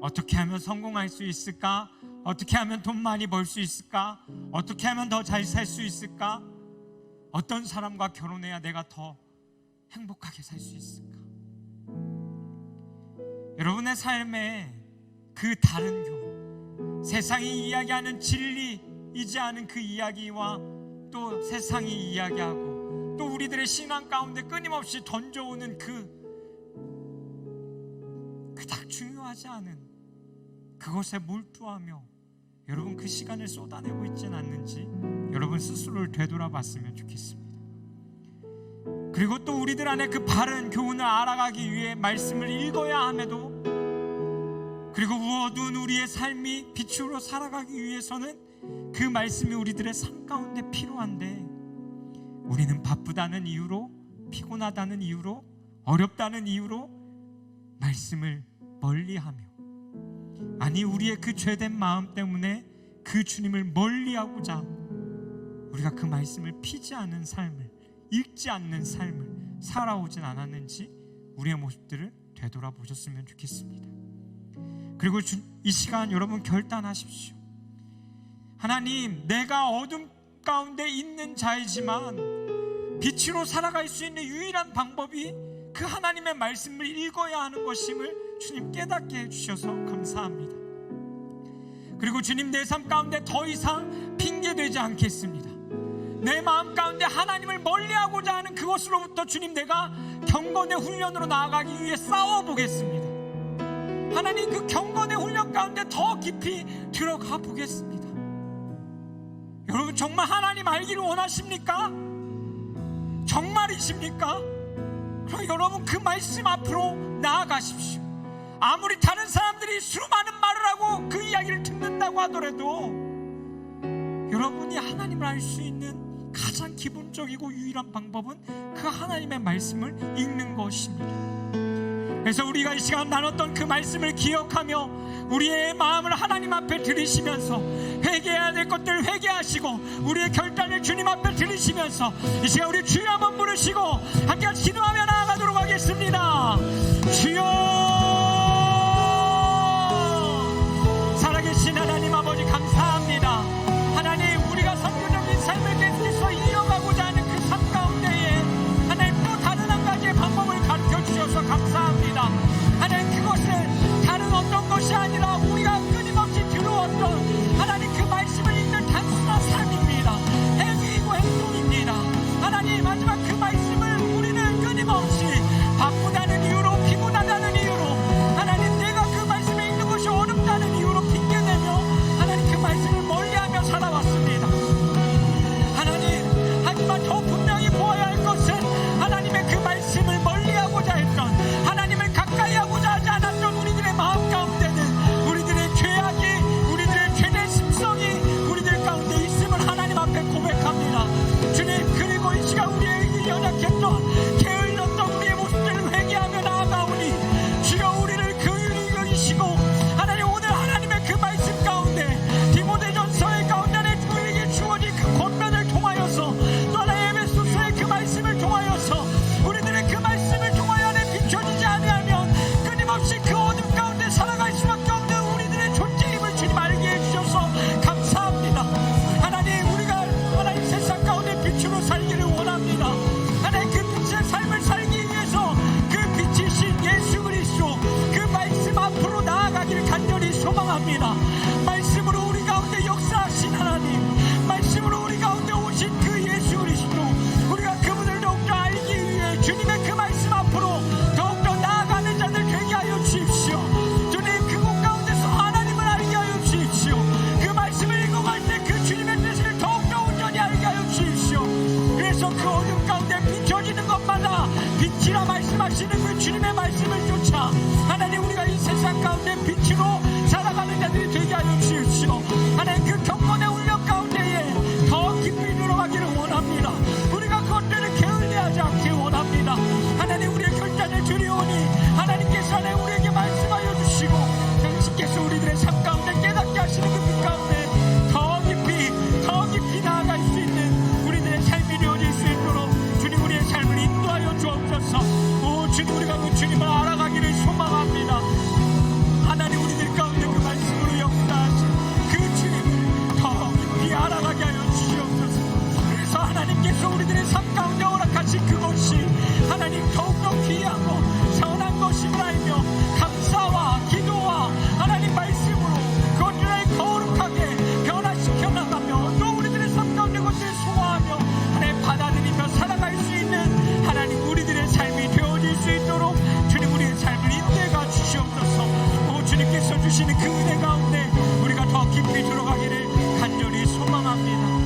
Speaker 7: 어떻게 하면 성공할 수 있을까? 어떻게 하면 돈 많이 벌 수 있을까? 어떻게 하면 더 잘 살 수 있을까? 어떤 사람과 결혼해야 내가 더 행복하게 살 수 있을까? 여러분의 삶에 그 다른 교훈, 세상이 이야기하는 진리이지 않은 그 이야기와 또 세상이 이야기하고 또 우리들의 신앙 가운데 끊임없이 던져오는 그닥 중요하지 않은 그것에 몰두하며 여러분 그 시간을 쏟아내고 있지는 않는지 여러분 스스로를 되돌아봤으면 좋겠습니다. 그리고 또 우리들 안에 그 바른 교훈을 알아가기 위해 말씀을 읽어야 함에도, 그리고 어두운 우리의 삶이 빛으로 살아가기 위해서는 그 말씀이 우리들의 삶 가운데 필요한데, 우리는 바쁘다는 이유로, 피곤하다는 이유로, 어렵다는 이유로 말씀을 멀리하며, 아니 우리의 그 죄된 마음 때문에 그 주님을 멀리하고자 우리가 그 말씀을 피지 않는 삶을, 읽지 않는 삶을 살아오진 않았는지 우리의 모습들을 되돌아보셨으면 좋겠습니다. 그리고 이 시간 여러분 결단하십시오. 하나님, 내가 어둠 가운데 있는 자이지만 빛으로 살아갈 수 있는 유일한 방법이 그 하나님의 말씀을 읽어야 하는 것임을 주님 깨닫게 해주셔서 감사합니다. 그리고 주님, 내 삶 가운데 더 이상 핑계되지 않겠습니다. 내 마음 가운데 하나님을 멀리하고자 하는 그것으로부터 주님, 내가 경건의 훈련으로 나아가기 위해 싸워보겠습니다. 하나님, 그 경건의 훈련 가운데 더 깊이 들어가 보겠습니다. 여러분, 정말 하나님 알기를 원하십니까? 정말이십니까? 그럼 여러분 그 말씀 앞으로 나아가십시오. 아무리 다른 사람들이 수많은 말을 하고 그 이야기를 듣는다고 하더라도 여러분이 하나님을 알 수 있는 가장 기본적이고 유일한 방법은 그 하나님의 말씀을 읽는 것입니다. 그래서 우리가 이 시간 나눴던 그 말씀을 기억하며 우리의 마음을 하나님 앞에 드리시면서 회개해야 될 것들 회개하시고 우리의 결단을 주님 앞에 드리시면서 이 시간 우리 주여 한번 부르시고 함께 같이 기도하며 나아가도록 하겠습니다. 주여, 살아계신 하나님 아버지 감사합니다. 하나님, 우리가 선교적인 삶을 계속해서 이어가고자 하는 그 삶 가운데에 하나님 또 다른 한 가지의 방법을 가르쳐 주셔서 감사합니다. 하나님, 그것은 다른 어떤 것이 아니라 우리가 끊임없이 들어왔던 하나님 그 말씀을 읽는 단순한 삶입니다. 행위이고 행동입니다. 하나님, 마지막 그 말씀을 우리는 끊임없이 바쁘다는 이유로, 피곤하다는 이유로, 하나님 내가 그 말씀을 읽는 것이 어렵다는 이유로 핑계대며 하나님 그 말씀을 멀리하며 살아왔습니다. 하나님, 하지만 더 분명히 보아야 할 것은 하나님의 그 말씀을 멀리하고자 했던, 하나님을 가까이 하고자 하지 않았던 우리들의 마음 가운데는 우리들의 죄악이, 우리들의 죄된 습성이 우리들 가운데 있음을 하나님 앞에 고백합니다. 주님, 그리고 이 시간 우리에게 연약했던, 게을렀던 우리의 모습들을 회개하며 나아가오니 주여, 우리를 긍휼히 여기시고 하나님, 오늘 하나님의 그 말씀 가운데 디모데전서의 가운데 우리에게 주어진 그 권면을 통하여서 또 하나 에베소서의 그 말씀을 통하여서 우리들의 그 말씀을 통하여 안에 비춰지지 않으면 끊임없이 그 어둠 가운데 살아갈 수밖에 없는 우리들의 존재임을 주님 알게 해주셔서 감사합니다. 하나님, 우리가 하나님 세상 가운데 빛으로 살기를 원합니다. 하나님, 그 빛의 삶을 살기 위해서 그 빛이신 예수 그리스도 그 말씀 앞으로 나아가기를 간절히 소망합니다. 말씀으로 우리 가운데 역사하신 하나님, 말씀으로 우리 가운데 오신 그 예수 그리스도, 우리가 그분을 더욱더 알기 위해 주님의 그 말씀 앞으로 더욱더 나아가는 자들 되게 하여 주십시오. 주님, 그곳 가운데서 하나님을 알게 하여 주십시오. 그 말씀을 읽어갈 때 그 주님의 뜻을 더욱더 온전히 알게 하여 주십시오. 그래서 그 어둠 가운데 비춰지는 것마다 빛이라 말씀하시는 그 주님의 말씀을 쫓아 하나님, 우리가 이 세상 가운데 빛으로 살아가는 자들이 되게 하여 주십시오. 하나님, 그 경건의 훈련 가운데에 더 깊이 들어가기를 원합니다. 우리가 그것들을 게을리하지 않길 원합니다. 하나님, 우리의 결단을 드리오니 하나님께서 하나님 우리에게 말씀하여 주시고 당신께서 우리들의 삶 가운데 깨닫게 하시는 그 빛 가운데 더 깊이 나아갈 수 있는 우리 하나님께서 우리들의 삶 가운데 허락하신 그것이 하나님 더욱더 귀하고 선한 것임을 알며 감사와 기도와 하나님 말씀으로 그것들을 거룩하게 변화시켜 나가며 또 우리들의 삶 가운데 그것들을 소화하며 하나님 받아들이며 살아갈 수 있는 하나님 우리들의 삶이 되어질 수 있도록 주님 우리의 삶을 인도해 주시옵소서. 오 주님께서 주시는 그 은혜 가운데 우리가 더 깊이 들어가기를 간절히 소망합니다.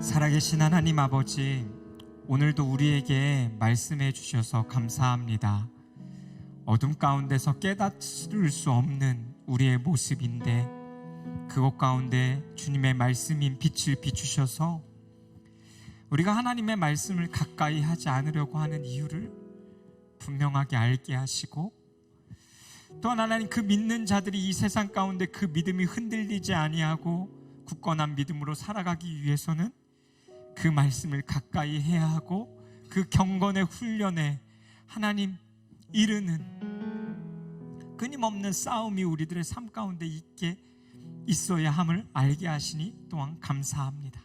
Speaker 7: 살아계신 하나님 아버지, 오늘도 우리에게 말씀해 주셔서 감사합니다. 어둠 가운데서 깨닫을 수 없는 우리의 모습인데 그것 가운데 주님의 말씀인 빛을 비추셔서 우리가 하나님의 말씀을 가까이 하지 않으려고 하는 이유를 분명하게 알게 하시고, 또한 하나님 그 믿는 자들이 이 세상 가운데 그 믿음이 흔들리지 아니하고 굳건한 믿음으로 살아가기 위해서는 그 말씀을 가까이 해야 하고 그 경건의 훈련에 하나님 이르는 끊임없는 싸움이 우리들의 삶 가운데 있어야 함을 알게 하시니 또한 감사합니다.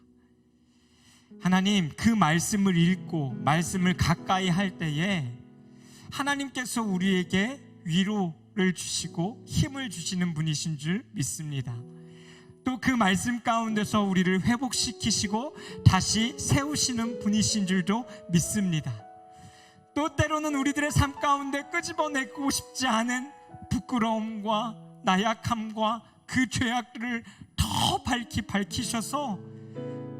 Speaker 7: 하나님 그 말씀을 읽고 말씀을 가까이 할 때에 하나님께서 우리에게 위로를 주시고 힘을 주시는 분이신 줄 믿습니다. 또 그 말씀 가운데서 우리를 회복시키시고 다시 세우시는 분이신 줄도 믿습니다. 또 때로는 우리들의 삶 가운데 끄집어내고 싶지 않은 부끄러움과 나약함과 그 죄악들을 더 밝히셔서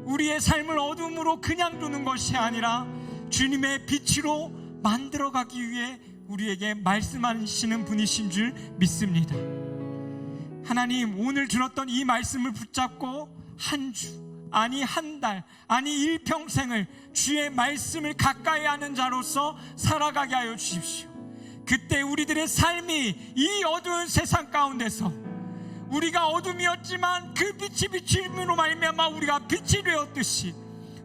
Speaker 7: 우리의 삶을 어둠으로 그냥 두는 것이 아니라 주님의 빛으로 만들어가기 위해 우리에게 말씀하시는 분이신 줄 믿습니다. 하나님 오늘 들었던 이 말씀을 붙잡고 한 주, 아니 한 달, 아니 일평생을 주의 말씀을 가까이 하는 자로서 살아가게 하여 주십시오. 그때 우리들의 삶이 이 어두운 세상 가운데서 우리가 어둠이었지만 그 빛이 비침으로 말미암아 우리가 빛이 되었듯이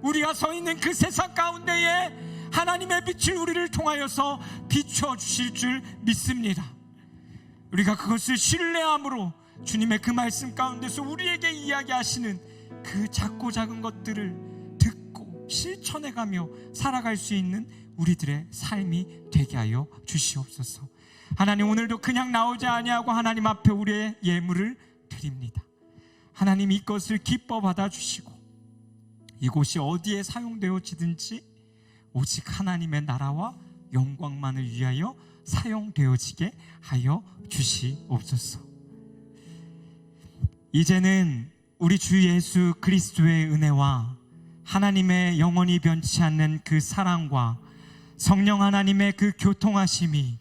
Speaker 7: 우리가 서 있는 그 세상 가운데에 하나님의 빛을 우리를 통하여서 비춰 주실 줄 믿습니다. 우리가 그것을 신뢰함으로 주님의 그 말씀 가운데서 우리에게 이야기하시는 그 작고 작은 것들을 듣고 실천해가며 살아갈 수 있는 우리들의 삶이 되게 하여 주시옵소서. 하나님 오늘도 그냥 나오지 아니하고 하나님 앞에 우리의 예물을 드립니다. 하나님 이것을 기뻐 받아주시고 이곳이 어디에 사용되어지든지 오직 하나님의 나라와 영광만을 위하여 사용되어지게 하여 주시옵소서. 이제는 우리 주 예수 그리스도의 은혜와 하나님의 영원히 변치 않는 그 사랑과 성령 하나님의 그 교통하심이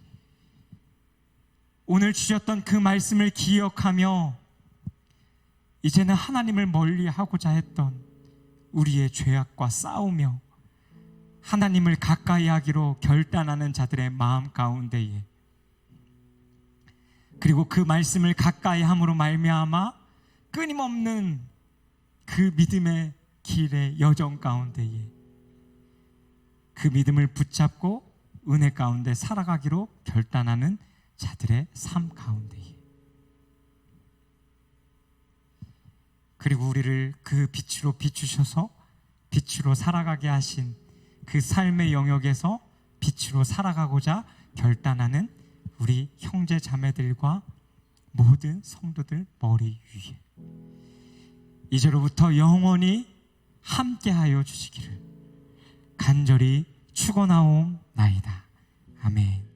Speaker 7: 오늘 주셨던 그 말씀을 기억하며 이제는 하나님을 멀리하고자 했던 우리의 죄악과 싸우며 하나님을 가까이 하기로 결단하는 자들의 마음 가운데에, 그리고 그 말씀을 가까이 함으로 말미암아 끊임없는 그 믿음의 길의 여정 가운데에 그 믿음을 붙잡고 은혜 가운데 살아가기로 결단하는 자들의 삶 가운데에, 그리고 우리를 그 빛으로 비추셔서 빛으로 살아가게 하신 그 삶의 영역에서 빛으로 살아가고자 결단하는 우리 형제 자매들과 모든 성도들 머리 위에 이제로부터 영원히 함께하여 주시기를 간절히 축원하옵나이다. 아멘.